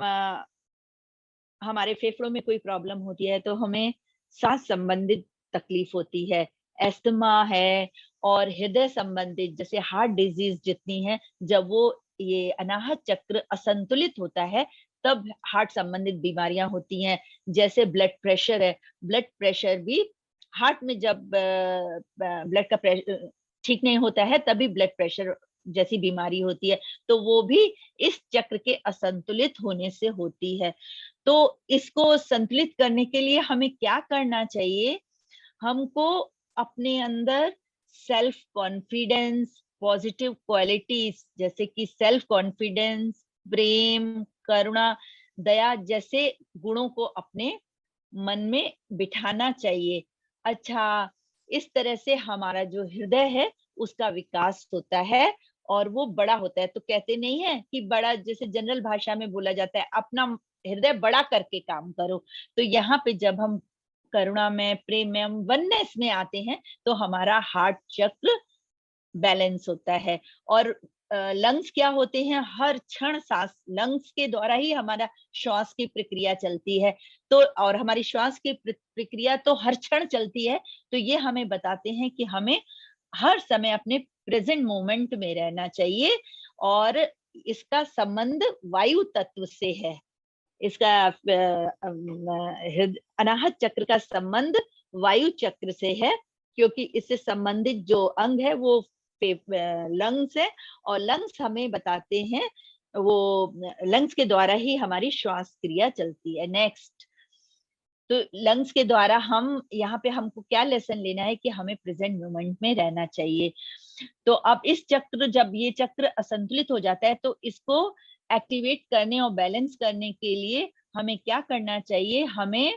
हमारे फेफड़ों में कोई प्रॉब्लम होती है तो हमें सांस संबंधित तकलीफ होती है, एस्थमा है, और हृदय संबंधित जैसे हार्ट डिजीज जितनी है, जब वो ये अनाहत चक्र असंतुलित होता है तब हार्ट संबंधित बीमारियां होती हैं। जैसे ब्लड प्रेशर है, ब्लड प्रेशर भी हार्ट में जब ब्लड का प्रेशर ठीक नहीं होता है तभी ब्लड प्रेशर जैसी बीमारी होती है, तो वो भी इस चक्र के असंतुलित होने से होती है। तो इसको संतुलित करने के लिए हमें क्या करना चाहिए, हमको अपने अंदर सेल्फ कॉन्फिडेंस, पॉजिटिव क्वालिटीज जैसे कि सेल्फ कॉन्फिडेंस, प्रेम, करुणा, दया जैसे गुणों को अपने मन में बिठाना चाहिए। अच्छा, इस तरह से हमारा जो हृदय है उसका विकास होता है और वो बड़ा होता है। तो कहते नहीं है कि बड़ा, जैसे जनरल भाषा में बोला जाता है, अपना हृदय बड़ा करके काम करो। तो यहाँ पे जब हम करुणा में, प्रेम में, हम वननेस में आते हैं तो हमारा हार्ट चक्र बैलेंस होता है। और लंग्स क्या होते हैं, हर क्षण सांस, लंग्स के द्वारा ही हमारा श्वास की प्रक्रिया चलती है। तो और हमारी श्वास की प्रक्रिया तो हर क्षण चलती है, तो ये हमें बताते हैं कि हमें हर समय अपने प्रेजेंट मोमेंट में रहना चाहिए। और इसका संबंध वायु तत्व से है। इसका अनाहत चक्र का संबंध वायु चक्र से है, क्योंकि इससे संबंधित जो अंग है वो लंग्स है, और लंग्स हमें बताते हैं, वो लंग्स के द्वारा ही हमारी श्वास क्रिया चलती है। नेक्स्ट। तो लंग्स के द्वारा हम यहाँ पे हमको क्या लेसन लेना है कि हमें प्रेजेंट मोमेंट में रहना चाहिए। तो अब इस चक्र, जब ये चक्र असंतुलित हो जाता है तो इसको एक्टिवेट करने और बैलेंस करने के लिए हमें क्या करना चाहिए, हमें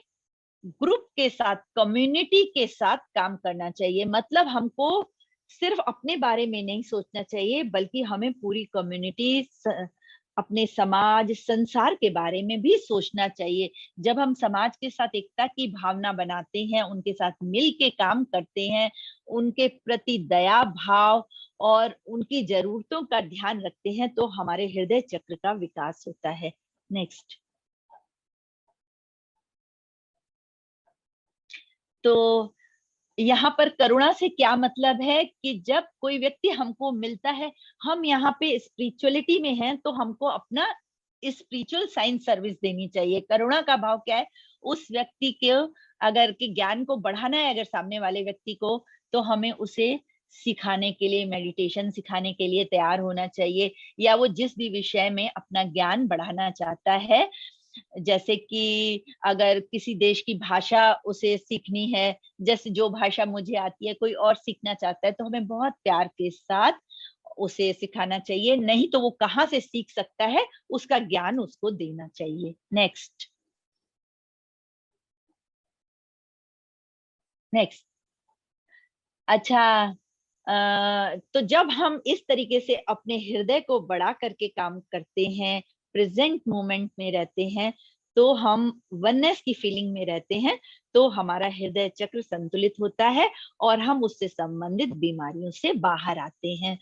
ग्रुप के साथ, कम्युनिटी के साथ काम करना चाहिए। मतलब हमको सिर्फ अपने बारे में नहीं सोचना चाहिए, बल्कि हमें पूरी कम्युनिटी अपने समाज संसार के बारे में भी सोचना चाहिए। जब हम समाज के साथ एकता की भावना बनाते हैं, उनके साथ मिल के काम करते हैं, उनके प्रति दया भाव और उनकी जरूरतों का ध्यान रखते हैं, तो हमारे हृदय चक्र का विकास होता है। नेक्स्ट। तो यहाँ पर करुणा से क्या मतलब है कि जब कोई व्यक्ति हमको मिलता है, हम यहाँ पे स्पिरिचुअलिटी में हैं, तो हमको अपना स्पिरिचुअल साइन सर्विस देनी चाहिए। करुणा का भाव क्या है? उस व्यक्ति के अगर के ज्ञान को बढ़ाना है अगर सामने वाले व्यक्ति को, तो हमें उसे सिखाने के लिए, मेडिटेशन सिखाने के लिए तैयार होना चाहिए, या वो जिस भी विषय में अपना ज्ञान बढ़ाना चाहता है। जैसे कि अगर किसी देश की भाषा उसे सीखनी है, जैसे जो भाषा मुझे आती है, कोई और सीखना चाहता है, तो हमें बहुत प्यार के साथ उसे सिखाना चाहिए, नहीं तो वो कहाँ से सीख सकता है, उसका ज्ञान उसको देना चाहिए। नेक्स्ट। नेक्स्ट। अच्छा, तो जब हम इस तरीके से अपने हृदय को बड़ा करके काम करते हैं, प्रेजेंट मोमेंट में रहते हैं, तो हम वननेस की फीलिंग में रहते हैं, तो हमारा हृदय चक्र संतुलित होता है और हम उससे संबंधित बीमारियों से बाहर आते हैं।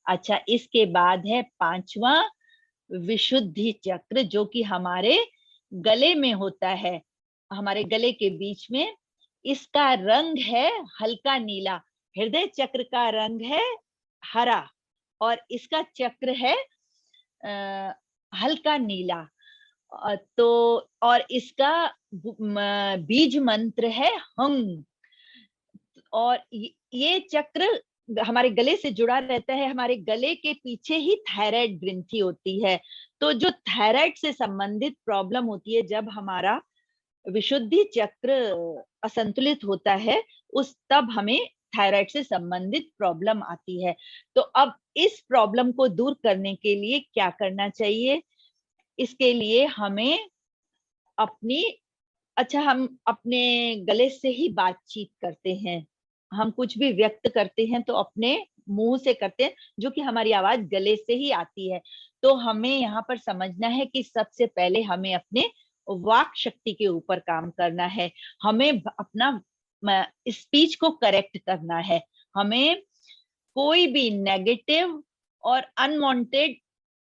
अच्छा, इसके बाद है पांचवा विशुद्धि चक्र, जो कि हमारे गले में होता है, हमारे गले के बीच में। इसका रंग है हल्का नीला। हृदय चक्र का रंग है हरा और इसका चक्र है हल्का नीला। तो और इसका बीज मंत्र है हंग। और ये चक्र हमारे गले से जुड़ा रहता है। हमारे गले के पीछे ही थायराइड ग्रंथि होती है। तो जो थायराइड से संबंधित प्रॉब्लम होती है, जब हमारा विशुद्धि चक्र असंतुलित होता है, उस तब हमें थायराइड से संबंधित प्रॉब्लम आती है। तो अब इस प्रॉब्लम को दूर करने के लिए क्या करना चाहिए? इसके लिए हमें अपनी अच्छा, हम अपने गले से ही बातचीत करते हैं। हम कुछ भी व्यक्त करते हैं तो अपने मुंह से करते हैं, जो कि हमारी आवाज गले से ही आती है। तो हमें यहाँ पर समझना है कि सबसे पहले हमें अपने वाक शक्ति के ऊपर काम करना है। हमें अपना स्पीच को करेक्ट करना है। हमें कोई भी नेगेटिव और अनवांटेड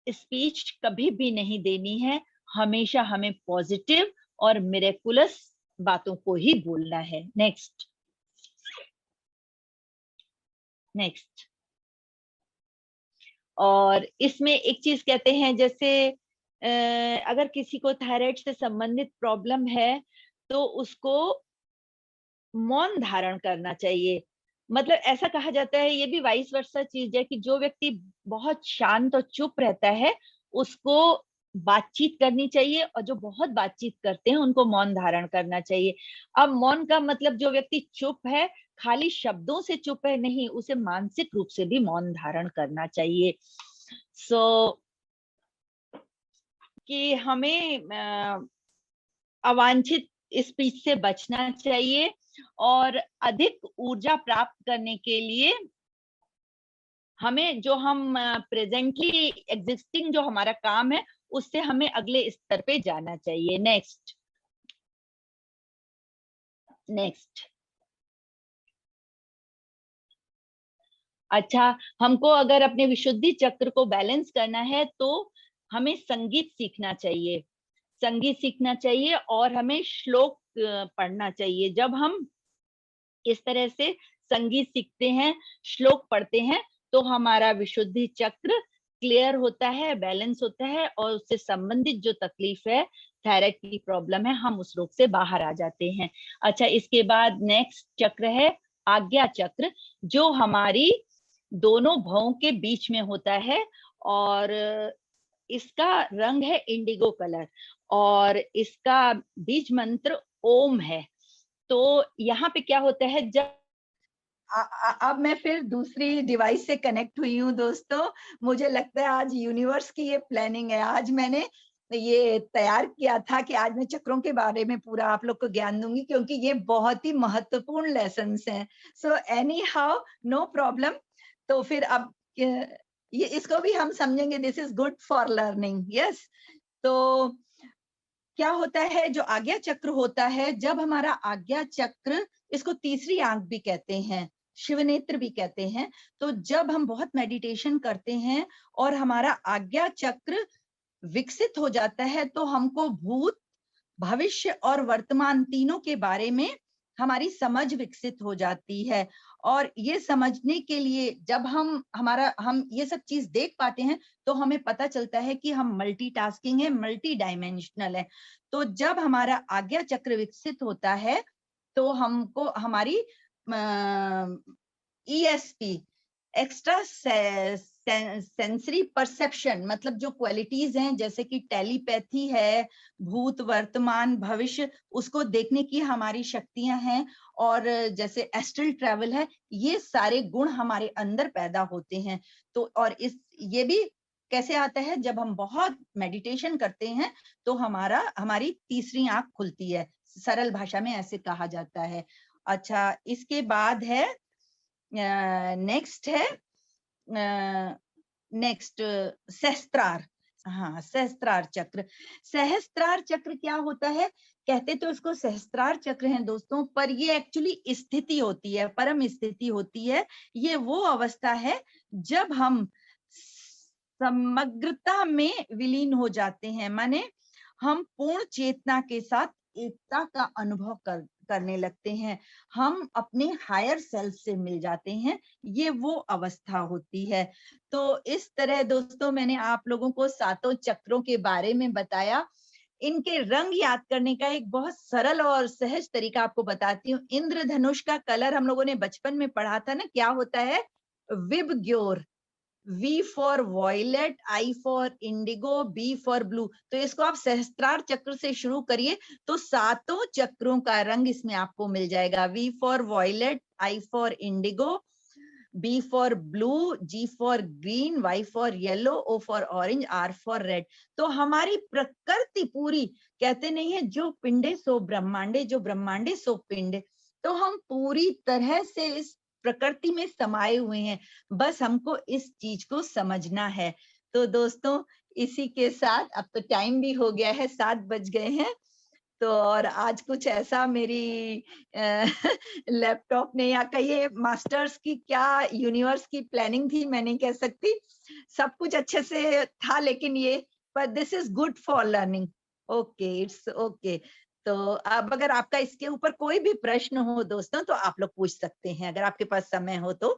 स्पीच कभी भी नहीं देनी है। हमेशा हमें पॉजिटिव और मिरेकुलस बातों को ही बोलना है। नेक्स्ट। नेक्स्ट। और इसमें एक चीज कहते हैं, जैसे अगर किसी को थायराइड से संबंधित प्रॉब्लम है, तो उसको मौन धारण करना चाहिए। मतलब ऐसा कहा जाता है, ये भी वाइस वर्सा चीज है, कि जो व्यक्ति बहुत शांत और चुप रहता है, उसको बातचीत करनी चाहिए, और जो बहुत बातचीत करते हैं उनको मौन धारण करना चाहिए। अब मौन का मतलब, जो व्यक्ति चुप है, खाली शब्दों से चुप है नहीं, उसे मानसिक रूप से भी मौन धारण करना चाहिए। सो कि हमें अवांछित स्पीच से बचना चाहिए, और अधिक ऊर्जा प्राप्त करने के लिए हमें, जो हम प्रेजेंटली एग्जिस्टिंग जो हमारा काम है, उससे हमें अगले स्तर पे जाना चाहिए। नेक्स्ट। नेक्स्ट। अच्छा, हमको अगर अपने विशुद्धि चक्र को बैलेंस करना है, तो हमें संगीत सीखना चाहिए। संगीत सीखना चाहिए और हमें श्लोक पढ़ना चाहिए। जब हम इस तरह से संगीत सीखते हैं, श्लोक पढ़ते हैं, तो हमारा विशुद्धि चक्र क्लियर होता है, बैलेंस होता है, और उससे संबंधित जो तकलीफ है, थायराइड की प्रॉब्लम है, हम उस रोग से बाहर आ जाते हैं। अच्छा, इसके बाद नेक्स्ट चक्र है आज्ञा चक्र, जो हमारी दोनों भौं के बीच में होता है, और इसका रंग है इंडिगो कलर, और इसका बीज मंत्र ओम है। तो यहाँ पे क्या होता है, जब अब मैं फिर दूसरी डिवाइस से कनेक्ट हुई हूँ दोस्तों। मुझे लगता है आज यूनिवर्स की ये प्लानिंग है। आज मैंने ये तैयार किया था कि आज मैं चक्रों के बारे में पूरा आप लोग को ज्ञान दूंगी, क्योंकि ये बहुत ही महत्वपूर्ण लेसन्स हैं। So any how, no problem. तो फिर अब ये इसको भी हम समझेंगे, this is good for learning. Yes, तो क्या होता है जो आज्ञा चक्र होता है, जब हमारा आज्ञा चक्र, इसको तीसरी आंख भी कहते हैं, शिवनेत्र भी कहते हैं, तो जब हम बहुत मेडिटेशन करते हैं और हमारा आज्ञा चक्र विकसित हो जाता है, तो हमको भूत, भविष्य और वर्तमान तीनों के बारे में हमारी समझ विकसित हो जाती है। और ये समझने के लिए जब हम ये सब चीज देख पाते हैं, तो हमें पता चलता है कि हम मल्टीटास्किंग है, मल्टी डायमेंशनल है। तो जब हमारा आज्ञा चक्र विकसित होता है, तो हमको हमारी ESP, एक्स्ट्रा सेंसरी परसेप्शन, मतलब जो क्वालिटीज हैं, जैसे कि टेलीपैथी है, भूत, वर्तमान, भविष्य, उसको देखने की हमारी शक्तियां हैं, और जैसे एस्ट्रल ट्रैवल है, ये सारे गुण हमारे अंदर पैदा होते हैं। तो और ये भी कैसे आता है, जब हम बहुत मेडिटेशन करते हैं, तो हमारी तीसरी आंख खुलती है, सरल भाषा में ऐसे कहा जाता है। अच्छा, इसके बाद है नेक्स्ट है सहस्त्रार। हाँ, सहस्त्रार चक्र। सहस्त्रार चक्र क्या होता है, कहते तो इसको सहस्त्रार चक्र है दोस्तों, पर ये एक्चुअली स्थिति होती है, परम स्थिति होती है। ये वो अवस्था है जब हम समग्रता में विलीन हो जाते हैं, माने हम पूर्ण चेतना के साथ एकता का अनुभव करने लगते हैं, हम अपने हायर सेल्फ से मिल जाते हैं, ये वो अवस्था होती है। तो इस तरह दोस्तों मैंने आप लोगों को सातों चक्रों के बारे में बताया। इनके रंग याद करने का एक बहुत सरल और सहज तरीका आपको बताती हूँ। इंद्रधनुष का कलर हम लोगों ने बचपन में पढ़ा था ना, क्या होता है, VIBGYOR. V for violet, I for indigo, B for blue. तो इसको आप सहस्त्रार चक्र से शुरू करिए, तो सातों चक्रों का रंग इसमें आपको मिल जाएगा। V for violet, I for indigo, B for blue, G for green, Y for yellow, O for orange, R for red. तो हमारी प्रकृति पूरी, कहते नहीं है जो पिंडे सो ब्रह्मांडे, जो ब्रह्मांडे सो पिंड, तो हम पूरी तरह से इस प्रकृति में समाये हुए हैं, बस हमको इस चीज को समझना है। तो दोस्तों इसी के साथ अब तो टाइम भी हो गया है, 7 बज गए हैं, तो और आज कुछ ऐसा मेरी लैपटॉप ने, या कहिए मास्टर्स की क्या यूनिवर्स की प्लानिंग थी, मैं नहीं कह सकती, सब कुछ अच्छे से था, लेकिन ये, पर this is good for learning. Okay, it's okay. तो अब अगर आपका इसके ऊपर कोई भी प्रश्न हो दोस्तों, तो आप लोग पूछ सकते हैं, अगर आपके पास समय हो तो।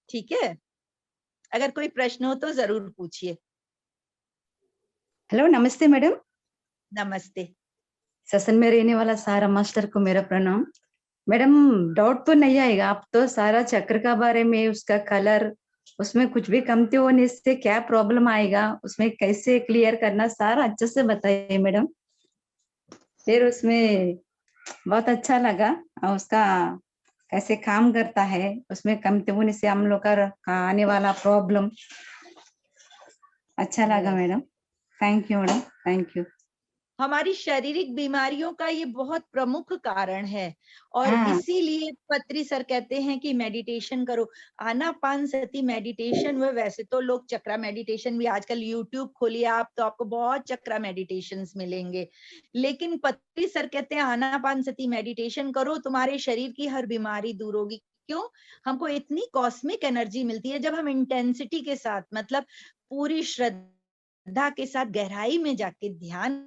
ठीक है, अगर कोई प्रश्न हो तो जरूर पूछिए। हेलो, नमस्ते मैडम। नमस्ते। ससन में रहने वाला सारा मास्टर को मेरा प्रणाम। मैडम, डाउट तो नहीं आएगा, आप तो सारा चक्र का बारे में, उसका कलर, उसमें कुछ भी कमती होने से क्या प्रॉब्लम आएगा, उसमें कैसे क्लियर करना, सारा अच्छे से बताइए मैडम। फिर उसमें बहुत अच्छा लगा, और उसका कैसे काम करता है, उसमें कमती होने से हम लोग का आने वाला प्रॉब्लम अच्छा लगा madam. Thank you madam, thank you. हमारी शारीरिक बीमारियों का ये बहुत प्रमुख कारण है, और इसीलिए पत्री सर कहते हैं कि मेडिटेशन करो। आनापानसती मेडिटेशन, वो वैसे तो लोग चक्रा मेडिटेशन भी, आजकल यूट्यूब खोलिए आप तो आपको बहुत चक्रा मेडिटेशंस मिलेंगे, लेकिन पत्री सर कहते हैं आनापानसती मेडिटेशन करो, तुम्हारे शरीर की हर बीमारी दूर होगी। क्यों? हमको इतनी कॉस्मिक एनर्जी मिलती है जब हम इंटेंसिटी के साथ, मतलब पूरी श्रद्धा के साथ गहराई में जाके ध्यान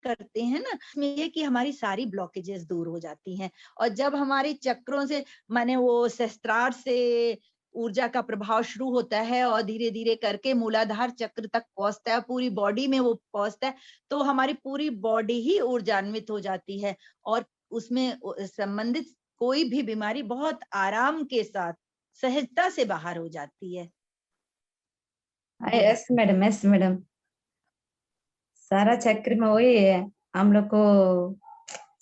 करते हैं ना, इसमें ये कि हमारी सारी ब्लॉकेजेस दूर हो जाती हैं। और जब हमारे चक्रों से, माने वो सहस्त्रार से ऊर्जा का प्रभाव शुरू होता है और धीरे धीरे करके मूलाधार चक्र तक पहुंचता है, पूरी बॉडी में वो पहुंचता है, तो हमारी पूरी बॉडी ही ऊर्जान्वित हो जाती है, और उसमें संबंधित कोई भी बीमारी बहुत आराम के साथ, सहजता से बाहर हो जाती है। यस मैडम, यस मैडम, सारा चक्र में वही है। हम लोग को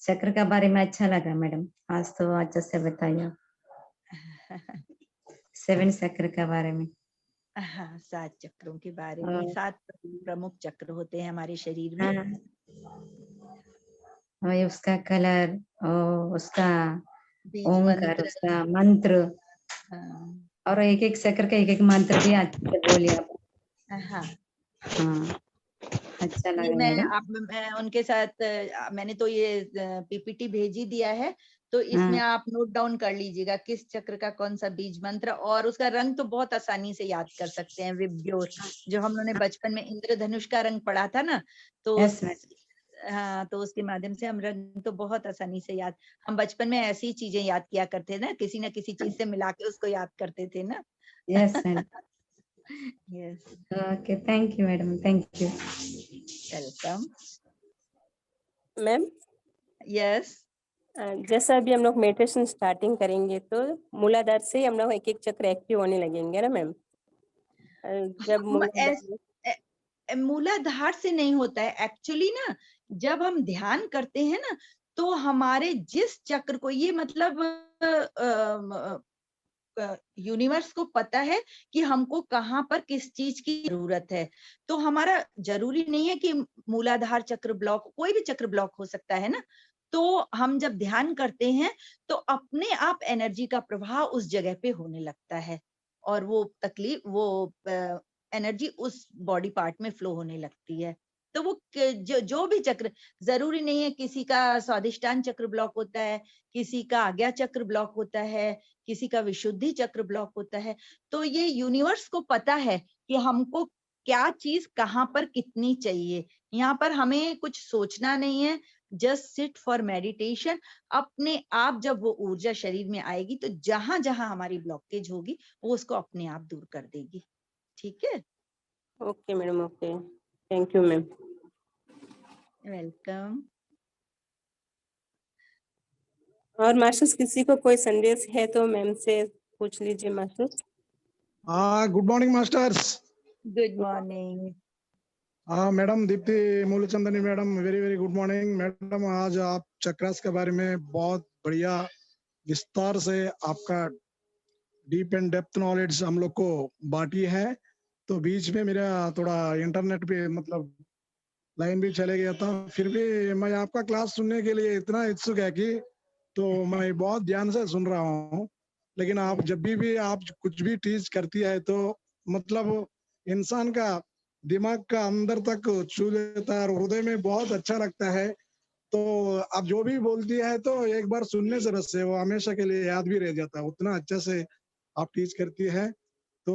चक्र का बारे में अच्छा लगा मैडम, आज तो अच्छे से बताइए 7 चक्र के बारे में। हाँ, 7 चक्रों के बारे में। 7 प्रमुख चक्र होते हैं हमारे शरीर में। वही उसका कलर और उसका बीज ओंकार, मंत्र, उसका मंत्र, हाँ, और एक एक चक्र का एक एक मंत्र भी अच्छे से बोलिए आप। हाँ। हाँ, अच्छा ये लगा मैडम। मैं उनके साथ मैंने तो ये पीपीटी भेज ही दिया है, तो इसमें हाँ, आप नोट डाउन कर लीजिएगा किस चक्र का कौन सा बीज मंत्र, और उसका रंग तो बहुत आसानी से याद कर सकते हैं, विब्ग्योर, जो हम लोगों ने बचपन में इंद्रधनुष का रंग पढ़ा था ना, तो यस मैडम। हाँ, तो उसके माध्यम से हम रंग तो बहुत आसानी से याद, हम बचपन में ऐसी चीजें याद किया करते ना, किसी ना किसी चीज से मिला के उसको याद करते थे ना। Yes madam. Yes, okay, thank you madam, thank you. Welcome. Ma'am, yes, जैसा अभी हम लोग मेडिटेशन स्टार्टिंग करेंगे तो मूलाधार से हम लोग एक एक चक्र एक्टिव होने लगेंगे ना मैम? जब मूलाधार से नहीं होता है एक्चुअली ना, जब हम ध्यान करते हैं ना, तो हमारे जिस चक्र को, ये मतलब यूनिवर्स को पता है कि हमको कहाँ पर किस चीज की जरूरत है, तो हमारा जरूरी नहीं है कि मूलाधार चक्र ब्लॉक, कोई भी चक्र ब्लॉक हो सकता है ना, तो हम जब ध्यान करते हैं तो अपने आप एनर्जी का प्रवाह उस जगह पे होने लगता है, और वो तकलीफ, वो एनर्जी उस बॉडी पार्ट में फ्लो होने लगती है। तो वो जो भी चक्र, जरूरी नहीं है, किसी का स्वादिष्टान चक्र ब्लॉक होता है, किसी का आज्ञा चक्र ब्लॉक होता है, किसी का विशुद्धि चक्र ब्लॉक होता है, तो ये यूनिवर्स को पता है कि हमको क्या चीज कहाँ पर कितनी चाहिए। यहाँ पर हमें कुछ सोचना नहीं है, जस्ट सिट फॉर मेडिटेशन। अपने आप जब वो ऊर्जा शरीर में आएगी तो जहां जहां हमारी ब्लॉकेज होगी वो उसको अपने आप दूर कर देगी। ठीक है, okay madam, okay, thank you ma'am. Welcome. और मास्टर्स किसी को कोई संदेश है तो मैम से पूछ लीजिए masters. Good morning masters. Good morning. Madam Deepti Moolchandani madam, very very good morning madam. आज आप चक्रास के बारे में बहुत बढ़िया विस्तार से आपका डीप एंड डेप्थ नॉलेज हम लोग को बांटी है। तो बीच में मेरा थोड़ा इंटरनेट पे मतलब लाइन भी चले गया था, फिर भी मैं आपका क्लास सुनने के लिए इतना इच्छुक है कि तो मैं बहुत ध्यान से सुन रहा हूँ। लेकिन आप जब भी आप कुछ भी टीच करती है तो मतलब इंसान का दिमाग का अंदर तक छू लेता है और हृदय में बहुत अच्छा लगता है। तो आप जो भी बोलती है तो एक बार सुनने से बस से वो हमेशा के लिए याद भी रह जाता है, उतना अच्छे से आप टीच करती है। तो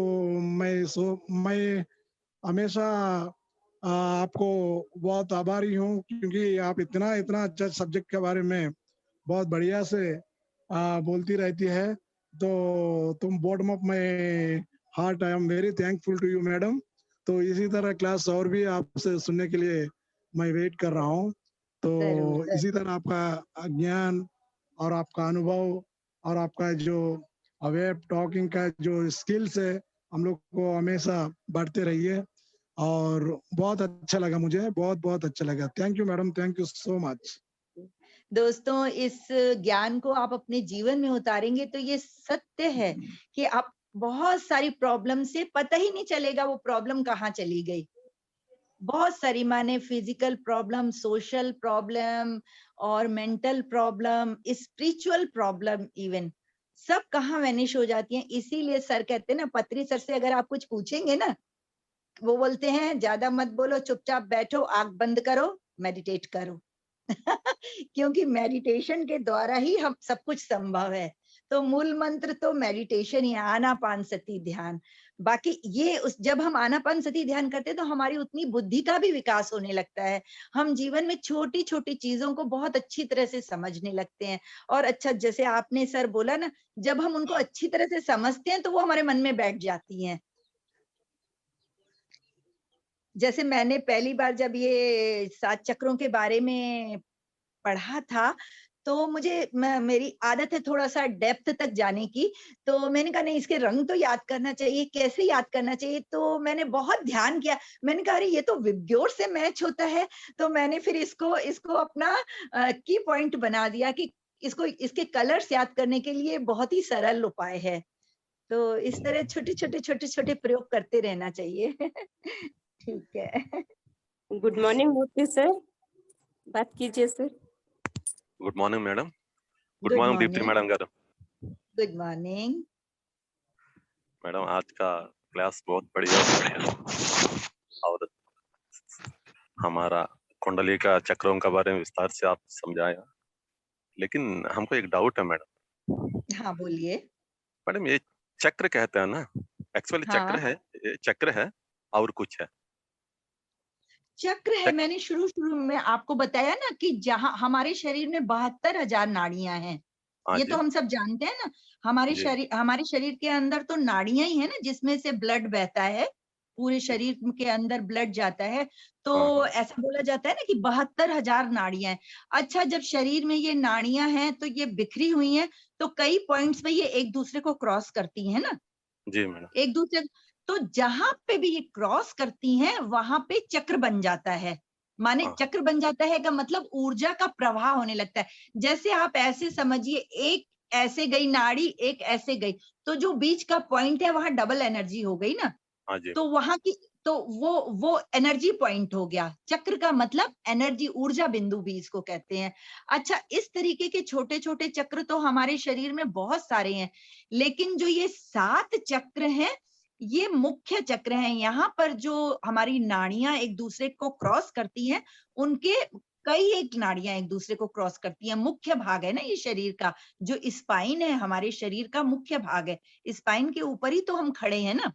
मैं हमेशा आपको बहुत आभारी हूँ, क्योंकि आप इतना इतना अच्छा सब्जेक्ट के बारे में बहुत बढ़िया से बोलती रहती है। तो तुम bottom of my heart I am very thankful to you madam. तो इसी तरह क्लास और भी आपसे सुनने के लिए मैं वेट कर रहा हूँ। तो जरूर इसी तरह आपका ज्ञान और आपका अनुभव और आपका जो वे टॉकिंग का जो स्किल्स है हम लोग को हमेशा बढ़ते रहिए। और बहुत अच्छा लगा, मुझे बहुत बहुत अच्छा लगा। Thank you madam, thank you so much. दोस्तों, इस ज्ञान को आप अपने जीवन में उतारेंगे तो ये सत्य है कि आप बहुत सारी प्रॉब्लम से पता ही नहीं चलेगा वो प्रॉब्लम कहाँ चली गई। बहुत सारी, माने फिजिकल प्रॉब्लम, सोशल प्रॉब्लम और mental problem, spiritual problem, even सब कहाँ वैनिश हो जाती हैं। इसीलिए सर कहते हैं ना, पत्री सर से अगर आप कुछ पूछेंगे ना, वो बोलते हैं ज्यादा मत बोलो, चुपचाप बैठो, आंख बंद करो, मेडिटेट करो। क्योंकि मेडिटेशन के द्वारा ही हम सब कुछ संभव है। तो मूल मंत्र तो मेडिटेशन ही, आनापानसती ध्यान। बाकी ये जब हम आनापानसती ध्यान करते हैं तो हमारी उतनी बुद्धि का भी विकास होने लगता है। हम जीवन में छोटी छोटी चीजों को बहुत अच्छी तरह से समझने लगते हैं। और अच्छा, जैसे आपने सर बोला ना, जब हम उनको अच्छी तरह से समझते हैं तो वो हमारे मन में बैठ जाती हैं। जैसे मैंने पहली बार जब ये 7 चक्रों के बारे में पढ़ा था, तो मुझे मेरी आदत है थोड़ा-सा डेप्थ तक जाने की, तो मैंने कहा नहीं, इसके रंग तो याद करना चाहिए, कैसे याद करना चाहिए, तो मैंने बहुत ध्यान किया। मैंने कहा अरे ये तो विबग्योर से मैच होता है, तो मैंने फिर इसको इसको अपना की पॉइंट बना दिया कि इसको, इसके कलर्स याद करने के लिए बहुत ही सरल उपाय है। तो इस तरह छोटे-छोटे प्रयोग करते रहना चाहिए। ठीक है। गुड मॉर्निंग मूर्ति सर, बात कीजिए sir. Good morning madam. Good good morning Deepti morning. Madam గారు. Good morning. मैडम आज का क्लास बहुत बढ़िया और हमारा कुंडली का चक्रों के बारे में विस्तार से आप समझाया। लेकिन हमको एक डाउट है मैडम। हाँ बोलिए। मैडम ये चक्र कहते हैं ना, एक्चुअली हाँ चक्र है, ये चक्र है और कुछ है? चक्र है, चक्र, मैंने शुरू में आपको बताया ना कि जहां हमारे शरीर में 72,000 नाड़ियां हैं, हाँ ये जी तो हम सब जानते हैं ना। जी हमारे शरीर के अंदर तो नाड़ियां ही है ना, जिसमें से ब्लड बहता है, पूरे शरीर के अंदर ब्लड जाता है। तो हाँ ऐसा बोला जाता है ना कि 72,000 नाड़ियां हैं। अच्छा, जब शरीर में ये नाड़ियां हैं तो ये बिखरी हुई हैं, तो कई पॉइंट्स पे ये एक दूसरे को क्रॉस करती हैं ना, जी मैडम। एक दूसरे। तो जहां पे भी ये क्रॉस करती हैं वहां पे चक्र बन जाता है। माने हाँ चक्र बन जाता है का मतलब ऊर्जा का प्रवाह होने लगता है। जैसे आप ऐसे समझिए, एक ऐसे गई नाड़ी, एक ऐसे गई, तो जो बीच का पॉइंट है वहां डबल एनर्जी हो गई ना। हाँ जी तो वहां की, तो वो एनर्जी पॉइंट हो गया। चक्र का मतलब एनर्जी, ऊर्जा बिंदु भी इसको कहते हैं। अच्छा, इस तरीके के छोटे छोटे चक्र तो हमारे शरीर में बहुत सारे हैं, लेकिन जो ये 7 चक्र हैं, ये मुख्य चक्र हैं। यहाँ पर जो हमारी नाड़ियां एक दूसरे को क्रॉस करती हैं, उनके कई एक नाड़ियां एक दूसरे को क्रॉस करती हैं। मुख्य भाग है ना ये शरीर का, जो स्पाइन है हमारे शरीर का मुख्य भाग है। स्पाइन के ऊपर ही तो हम खड़े हैं ना।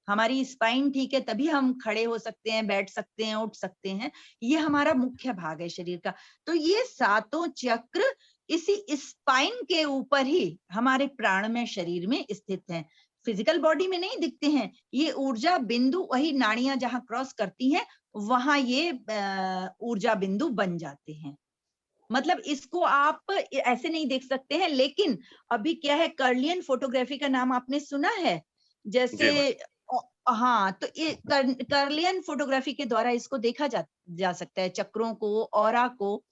हमारी स्पाइन ठीक है तभी हम खड़े हो सकते हैं, बैठ सकते हैं, उठ सकते हैं। ये हमारा मुख्य भाग है शरीर का। तो ये 7 चक्र इसी स्पाइन के ऊपर ही हमारे प्राणमय शरीर में स्थित हैं। फिजिकल बॉडी में नहीं दिखते हैं। ये ऊर्जा बिंदु, वही नाड़ियां जहां क्रॉस करती हैं वहां ये ऊर्जा बिंदु बन जाते हैं। मतलब इसको आप ऐसे नहीं देख सकते हैं। लेकिन अभी क्या है, कर्लियन फोटोग्राफी का नाम आपने सुना है? जी जैसे मैडम। हाँ, तो ये कर्लियन फोटोग्राफी के द्वारा इसको देखा जा सकता है, चक्रों को, ऑरा को।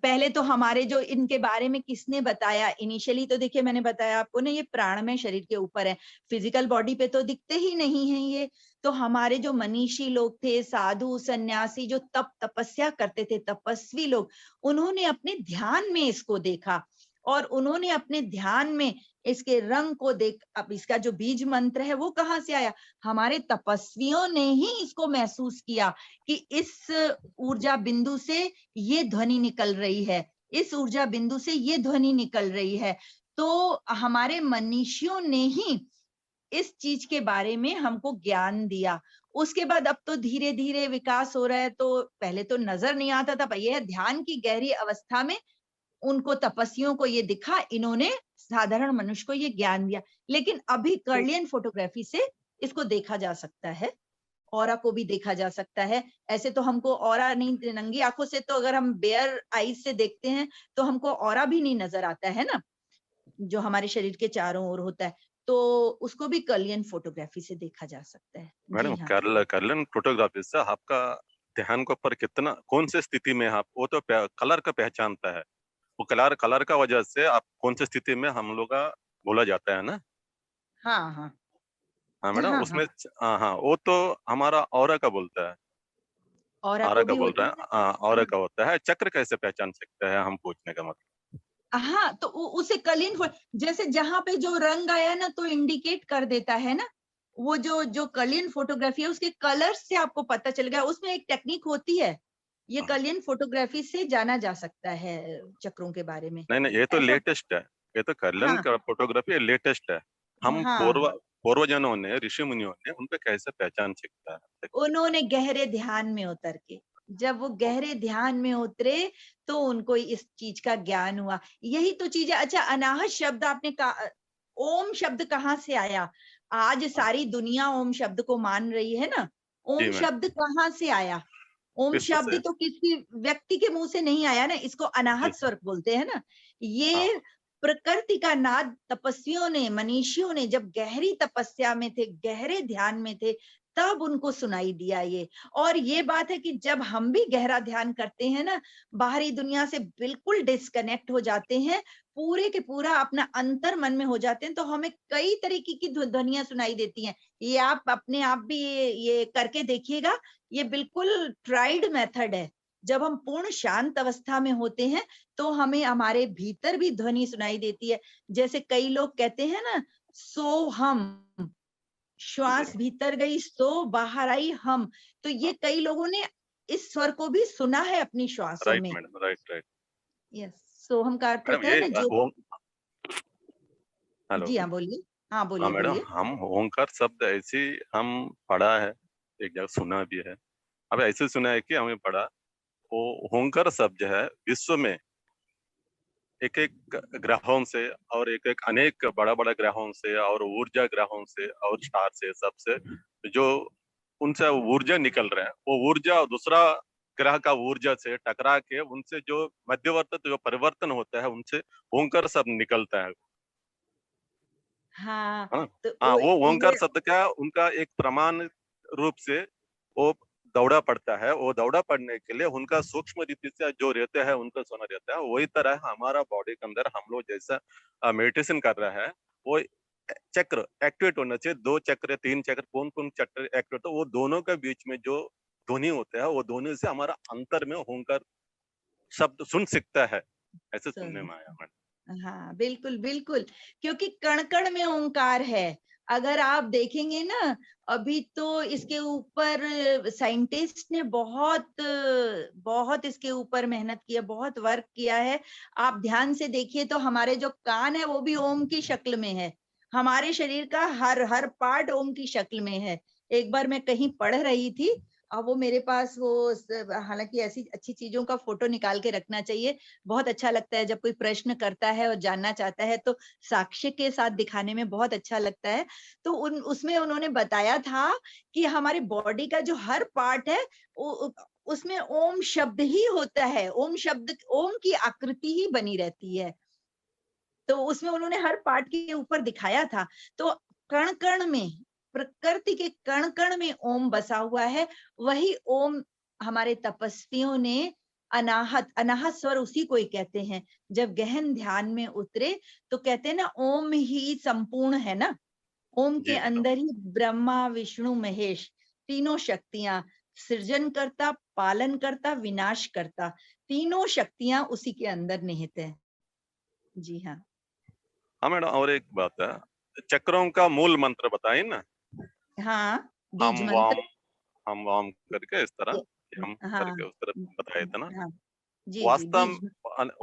पहले तो हमारे जो इनके बारे में किसने बताया, इनिशियली तो देखिए मैंने बताया आपको ना, ये प्राणमय शरीर के ऊपर है, फिजिकल बॉडी पे तो दिखते ही नहीं है ये। तो हमारे जो मनीषी लोग थे, साधु सन्यासी, जो तपस्या करते थे, तपस्वी लोग, उन्होंने अपने ध्यान में इसको देखा और उन्होंने अपने ध्यान में इसके रंग को देख। अब इसका जो बीज मंत्र है वो कहाँ से आया? हमारे तपस्वियों ने ही इसको महसूस किया कि इस ऊर्जा बिंदु से ये ध्वनि निकल रही है, इस ऊर्जा बिंदु से ये ध्वनि निकल रही है। तो हमारे मनीषियों ने ही इस चीज के बारे में हमको ज्ञान दिया। उसके बाद अब तो धीरे धीरे विकास हो रहा है। तो पहले तो नजर नहीं आता था, ये ध्यान की गहरी अवस्था में उनको, तपस्वियों को ये दिखा, इन्होंने साधारण मनुष्य को ये ज्ञान दिया। लेकिन अभी कर्लियन फोटोग्राफी से इसको देखा जा सकता है, ऑरा को भी देखा जा सकता है। ऐसे तो हमको ऑरा नहीं, नंगी आंखों से तो अगर हम बेयर आईज से देखते हैं तो हमको ऑरा भी नहीं नजर आता है ना, जो हमारे शरीर के चारों ओर होता है। तो उसको भी कर्लियन फोटोग्राफी से देखा जा सकता है। जी मैडम हाँ। कर्लन फोटोग्राफी से आपका ध्यान के ऊपर कितना, कौन से स्थिति में आप, वो तो कलर का पहचानता है, वो कलर कलर का वजह से आप कौन से स्थिति में हम लोग का बोला जाता है ना। हाँ हाँ हाँ मैडम हाँ उसमें, हाँ। हाँ हाँ वो तो हमारा ऑरा का बोलता है, ऑरा ऑरा को का भी बोल होता रहा है। है, हाँ ऑरा हाँ का होता है। चक्र कैसे पहचान सकते हैं हम, पूछने का मतलब। हाँ, तो उसे कर्लियन जैसे जहां पे जो रंग आया ना तो इंडिकेट कर देता है ना। वो जो जो कर्लियन फोटोग्राफी है उसके कलर्स से आपको पता चल गया। उसमें एक टेक्निक होती है, ये हाँ। कर्लियन फोटोग्राफी से जाना जा सकता है चक्रों के बारे में। नहीं नहीं ये तो ऐसा। लेटेस्ट है, ये तो कर्लन हाँ का फोटोग्राफी लेटेस्ट है। हम हाँ, पूर्वजनों ने, ऋषि मुनियों ने उन पे कैसे पहचान सकता है। उन्होंने गहरे ध्यान में उतर के, जब वो गहरे ध्यान में उतरे तो उनको इस चीज का ज्ञान हुआ। यही तो चीज है। अच्छा, अनाहत शब्द आपने कहा, ओम शब्द कहाँ से आया? आज हाँ, सारी दुनिया ओम शब्द को मान रही है ना। जी ओम मैडम। शब्द कहाँ से आया? ओम विश्व शब्द से। तो किसी व्यक्ति के मुंह से नहीं आया ना, इसको जी अनाहत स्वर बोलते हैं ना। हाँ ये प्रकृति का नाद, तपस्वियों ने, मनीषियों ने जब गहरी तपस्या में थे, गहरे ध्यान में थे, तब उनको सुनाई दिया ये। और ये बात है कि जब हम भी गहरा ध्यान करते हैं ना, बाहरी दुनिया से बिल्कुल डिस्कनेक्ट हो जाते हैं, पूरे के पूरा अपना अंतर मन में हो जाते हैं, तो हमें कई तरीके की ध्वनियां सुनाई देती हैं। ये आप अपने आप भी ये करके देखिएगा। ये बिल्कुल ट्राइड मेथड है। जब हम पूर्ण शांत अवस्था में होते हैं तो हमें हमारे भीतर भी ध्वनि सुनाई देती है। जैसे कई लोग कहते हैं ना, सो हम, श्वास भीतर गई सो बाहर आई हम। तो ये कई लोगों ने इस स्वर को भी सुना है अपनी श्वासों राइट में। Madam, right. यस, सो हम का अर्थ मैडम होता है ये ना जो। हेलो। जी हाँ, बोलिए। हाँ हाँ बोलिए मैडम, बोलिए। हम ओंकार शब्द ऐसे ही हम पढ़ा है, एक जगह सुना भी है। अब ऐसे सुना है कि हमें पढ़ा, वो ओंकार शब्द जो है विश्व में एक एक ग्रहों से और एक एक अनेक बड़ा बड़ा ग्रहों से और ऊर्जा ग्रहों से और स्टार से सबसे जो उनसे ऊर्जा निकल रहे हैं, वो ऊर्जा दूसरा ग्रह का ऊर्जा से टकरा के उनसे जो मध्यवर्ती जो परिवर्तन होता है उनसे ओंकार शब्द निकलता है। हाँ, हाँ। तो हाँ, वो ओंकार ये शब्द का उनका एक प्रमाण रूप से वो दौड़ा पड़ता है। वो दौड़ा पड़ने के लिए उनका सूक्ष्म रीति से जो रहता है उनका सोना रहता है। वही तरह हमारा बॉडी के अंदर हम लोग जैसा मेडिटेशन कर रहा है, वो चक्र एक्टिवेट होना चाहिए। 2 चक्र 3 चक्र कौन कौन चक्र एक्टिवेट हो, वो दोनों के बीच में जो ध्वनि होता है वो ध्वनि से हमारा अंतर में ओंकार शब्द सुन सकता है। ऐसे सुनने में आया मैडम। हाँ, बिल्कुल बिल्कुल, क्योंकि कण कण में ओंकार है। अगर आप देखेंगे ना, अभी तो इसके ऊपर साइंटिस्ट ने बहुत इसके ऊपर मेहनत किया, बहुत वर्क किया है। आप ध्यान से देखिए तो हमारे जो कान है वो भी ओम की शक्ल में है। हमारे शरीर का हर हर पार्ट ओम की शक्ल में है। एक बार मैं कहीं पढ़ रही थी, अब वो मेरे पास हालांकि ऐसी अच्छी चीजों का फोटो निकाल के रखना चाहिए। बहुत अच्छा लगता है जब कोई प्रश्न करता है और जानना चाहता है तो साक्ष्य के साथ दिखाने में बहुत अच्छा लगता है। तो उसमें उन्होंने बताया था कि हमारी बॉडी का जो हर पार्ट है उसमें ओम शब्द ही होता है। ओम शब्द, ओम की आकृति ही बनी रहती है। तो उसमें उन्होंने हर पार्ट के ऊपर दिखाया था। तो कण कण में, प्रकृति के कण कण में ओम बसा हुआ है। वही ओम हमारे तपस्वियों ने अनाहत, अनाहत स्वर उसी को ही कहते हैं। जब गहन ध्यान में उतरे तो कहते हैं ना, ओम ही संपूर्ण है ना। ओम के जी मैडम। अंदर ही ब्रह्मा विष्णु महेश तीनों शक्तियां, सृजन करता, पालन करता, विनाश करता, तीनों शक्तियां उसी के अंदर निहित है। जी हाँ। हाँ मैडम, और एक बात है, चक्रों का मूल मंत्र बताइए ना। हाँ, हम बीज वाम, मंत्र। हम वाम करके इस तरह, ये- हम हाँ। करके उस तरह बताए थे ना। हाँ जी जी, वास्तव बीज।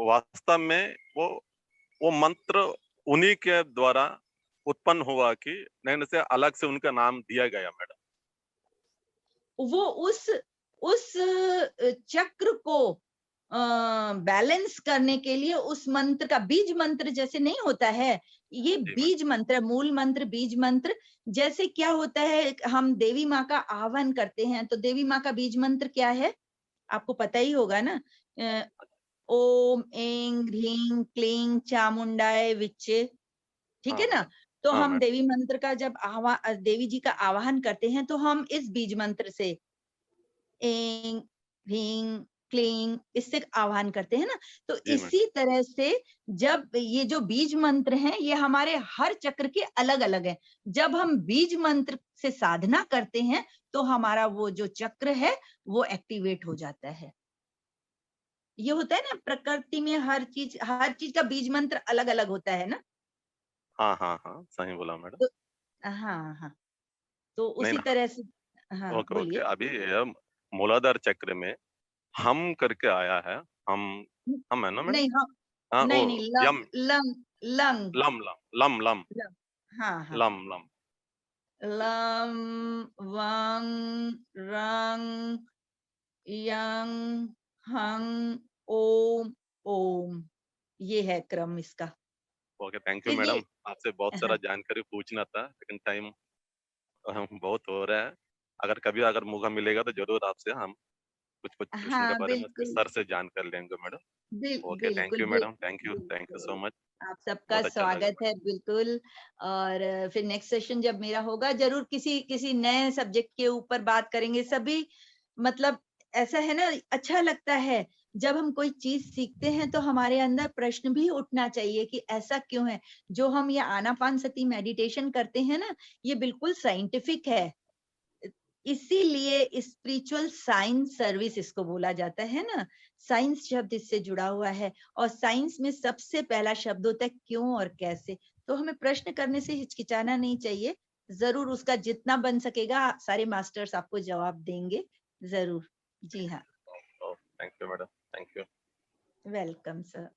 वास्तव में वो मंत्र उन्हीं के द्वारा उत्पन्न हुआ कि नहीं से अलग से उनका नाम दिया गया मैडम। वो उस चक्र को बैलेंस करने के लिए उस मंत्र का, बीज मंत्र जैसे नहीं होता है, ये जी मैडम। बीज मंत्र, मूल मंत्र, बीज मंत्र। जैसे क्या होता है, हम देवी माँ का आह्वान करते हैं तो देवी माँ का बीज मंत्र क्या है, आपको पता ही होगा ना। ओम ऐं ह्रीं क्लीं चामुंडाय विच्चे। ठीक हाँ है ना। मैडम। तो हाँ हम मैडम। देवी मंत्र का जब देवी जी का आवाहन करते हैं तो हम इस बीज मंत्र से ऐं ह्रीं क्लीं इससे आह्वान करते हैं ना। तो जी मैडम। इसी तरह से जब ये जो बीज मंत्र हैं ये हमारे हर चक्र के अलग अलग हैं। जब हम बीज मंत्र से साधना करते हैं तो हमारा वो जो चक्र है वो एक्टिवेट हो जाता है। ये होता है ना, प्रकृति में हर चीज का बीज मंत्र अलग अलग होता है ना। हाँ हाँ हाँ, सही बोला मैडम। तो हाँ हाँ, तो नहीं उसी ना। तरह से। हाँ ओके ओके, बोलिए। अभी ये मूलाधार चक्र में हम करके आया है। हम है ना मैडम। नहीं, हाँ। हाँ वो नहीं नहीं, लंग यम, लंग लंग लम लम लम लम लंग। हाँ हाँ। लम लम। लम वंग रंग यंग हंग ओम ओम, ये है क्रम इसका। ओके, थैंक यू फिर ये। मैडम। आपसे बहुत सारा हाँ जानकारी पूछना था लेकिन टाइम बहुत हो रहा है। अगर कभी अगर मौका मिलेगा तो जरूर आपसे हम कुछ कुछ प्रश्न के हाँ, बारे में बिल्कुल विस्तार से जान कर लेंगे मैडम। ओके, थैंक बिल्कुल you madam, thank you, thank you बिल्कुल। So much. आप सबका बहुत अच्छा लगा स्वागत मैडम। है, बिल्कुल। और फिर नेक्स्ट सेशन जब मेरा होगा जरूर किसी किसी नए सब्जेक्ट के ऊपर बात करेंगे सभी। मतलब ऐसा है ना, अच्छा लगता है जब हम कोई चीज सीखते हैं तो हमारे अंदर प्रश्न भी उठना चाहिए कि ऐसा क्यों है। जो हम ये आनापानसती मेडिटेशन करते हैं ना, ये बिल्कुल साइंटिफिक है। इसीलिए स्पिरिचुअल साइंस सर्विस इसको बोला जाता है ना। साइंस शब्द इससे जुड़ा हुआ है और साइंस में सबसे पहला शब्द होता है क्यों और कैसे। तो हमें प्रश्न करने से हिचकिचाना नहीं चाहिए। जरूर उसका जितना बन सकेगा सारे मास्टर्स आपको जवाब देंगे जरूर। जी हाँ, thank you madam, thank you. Welcome sir.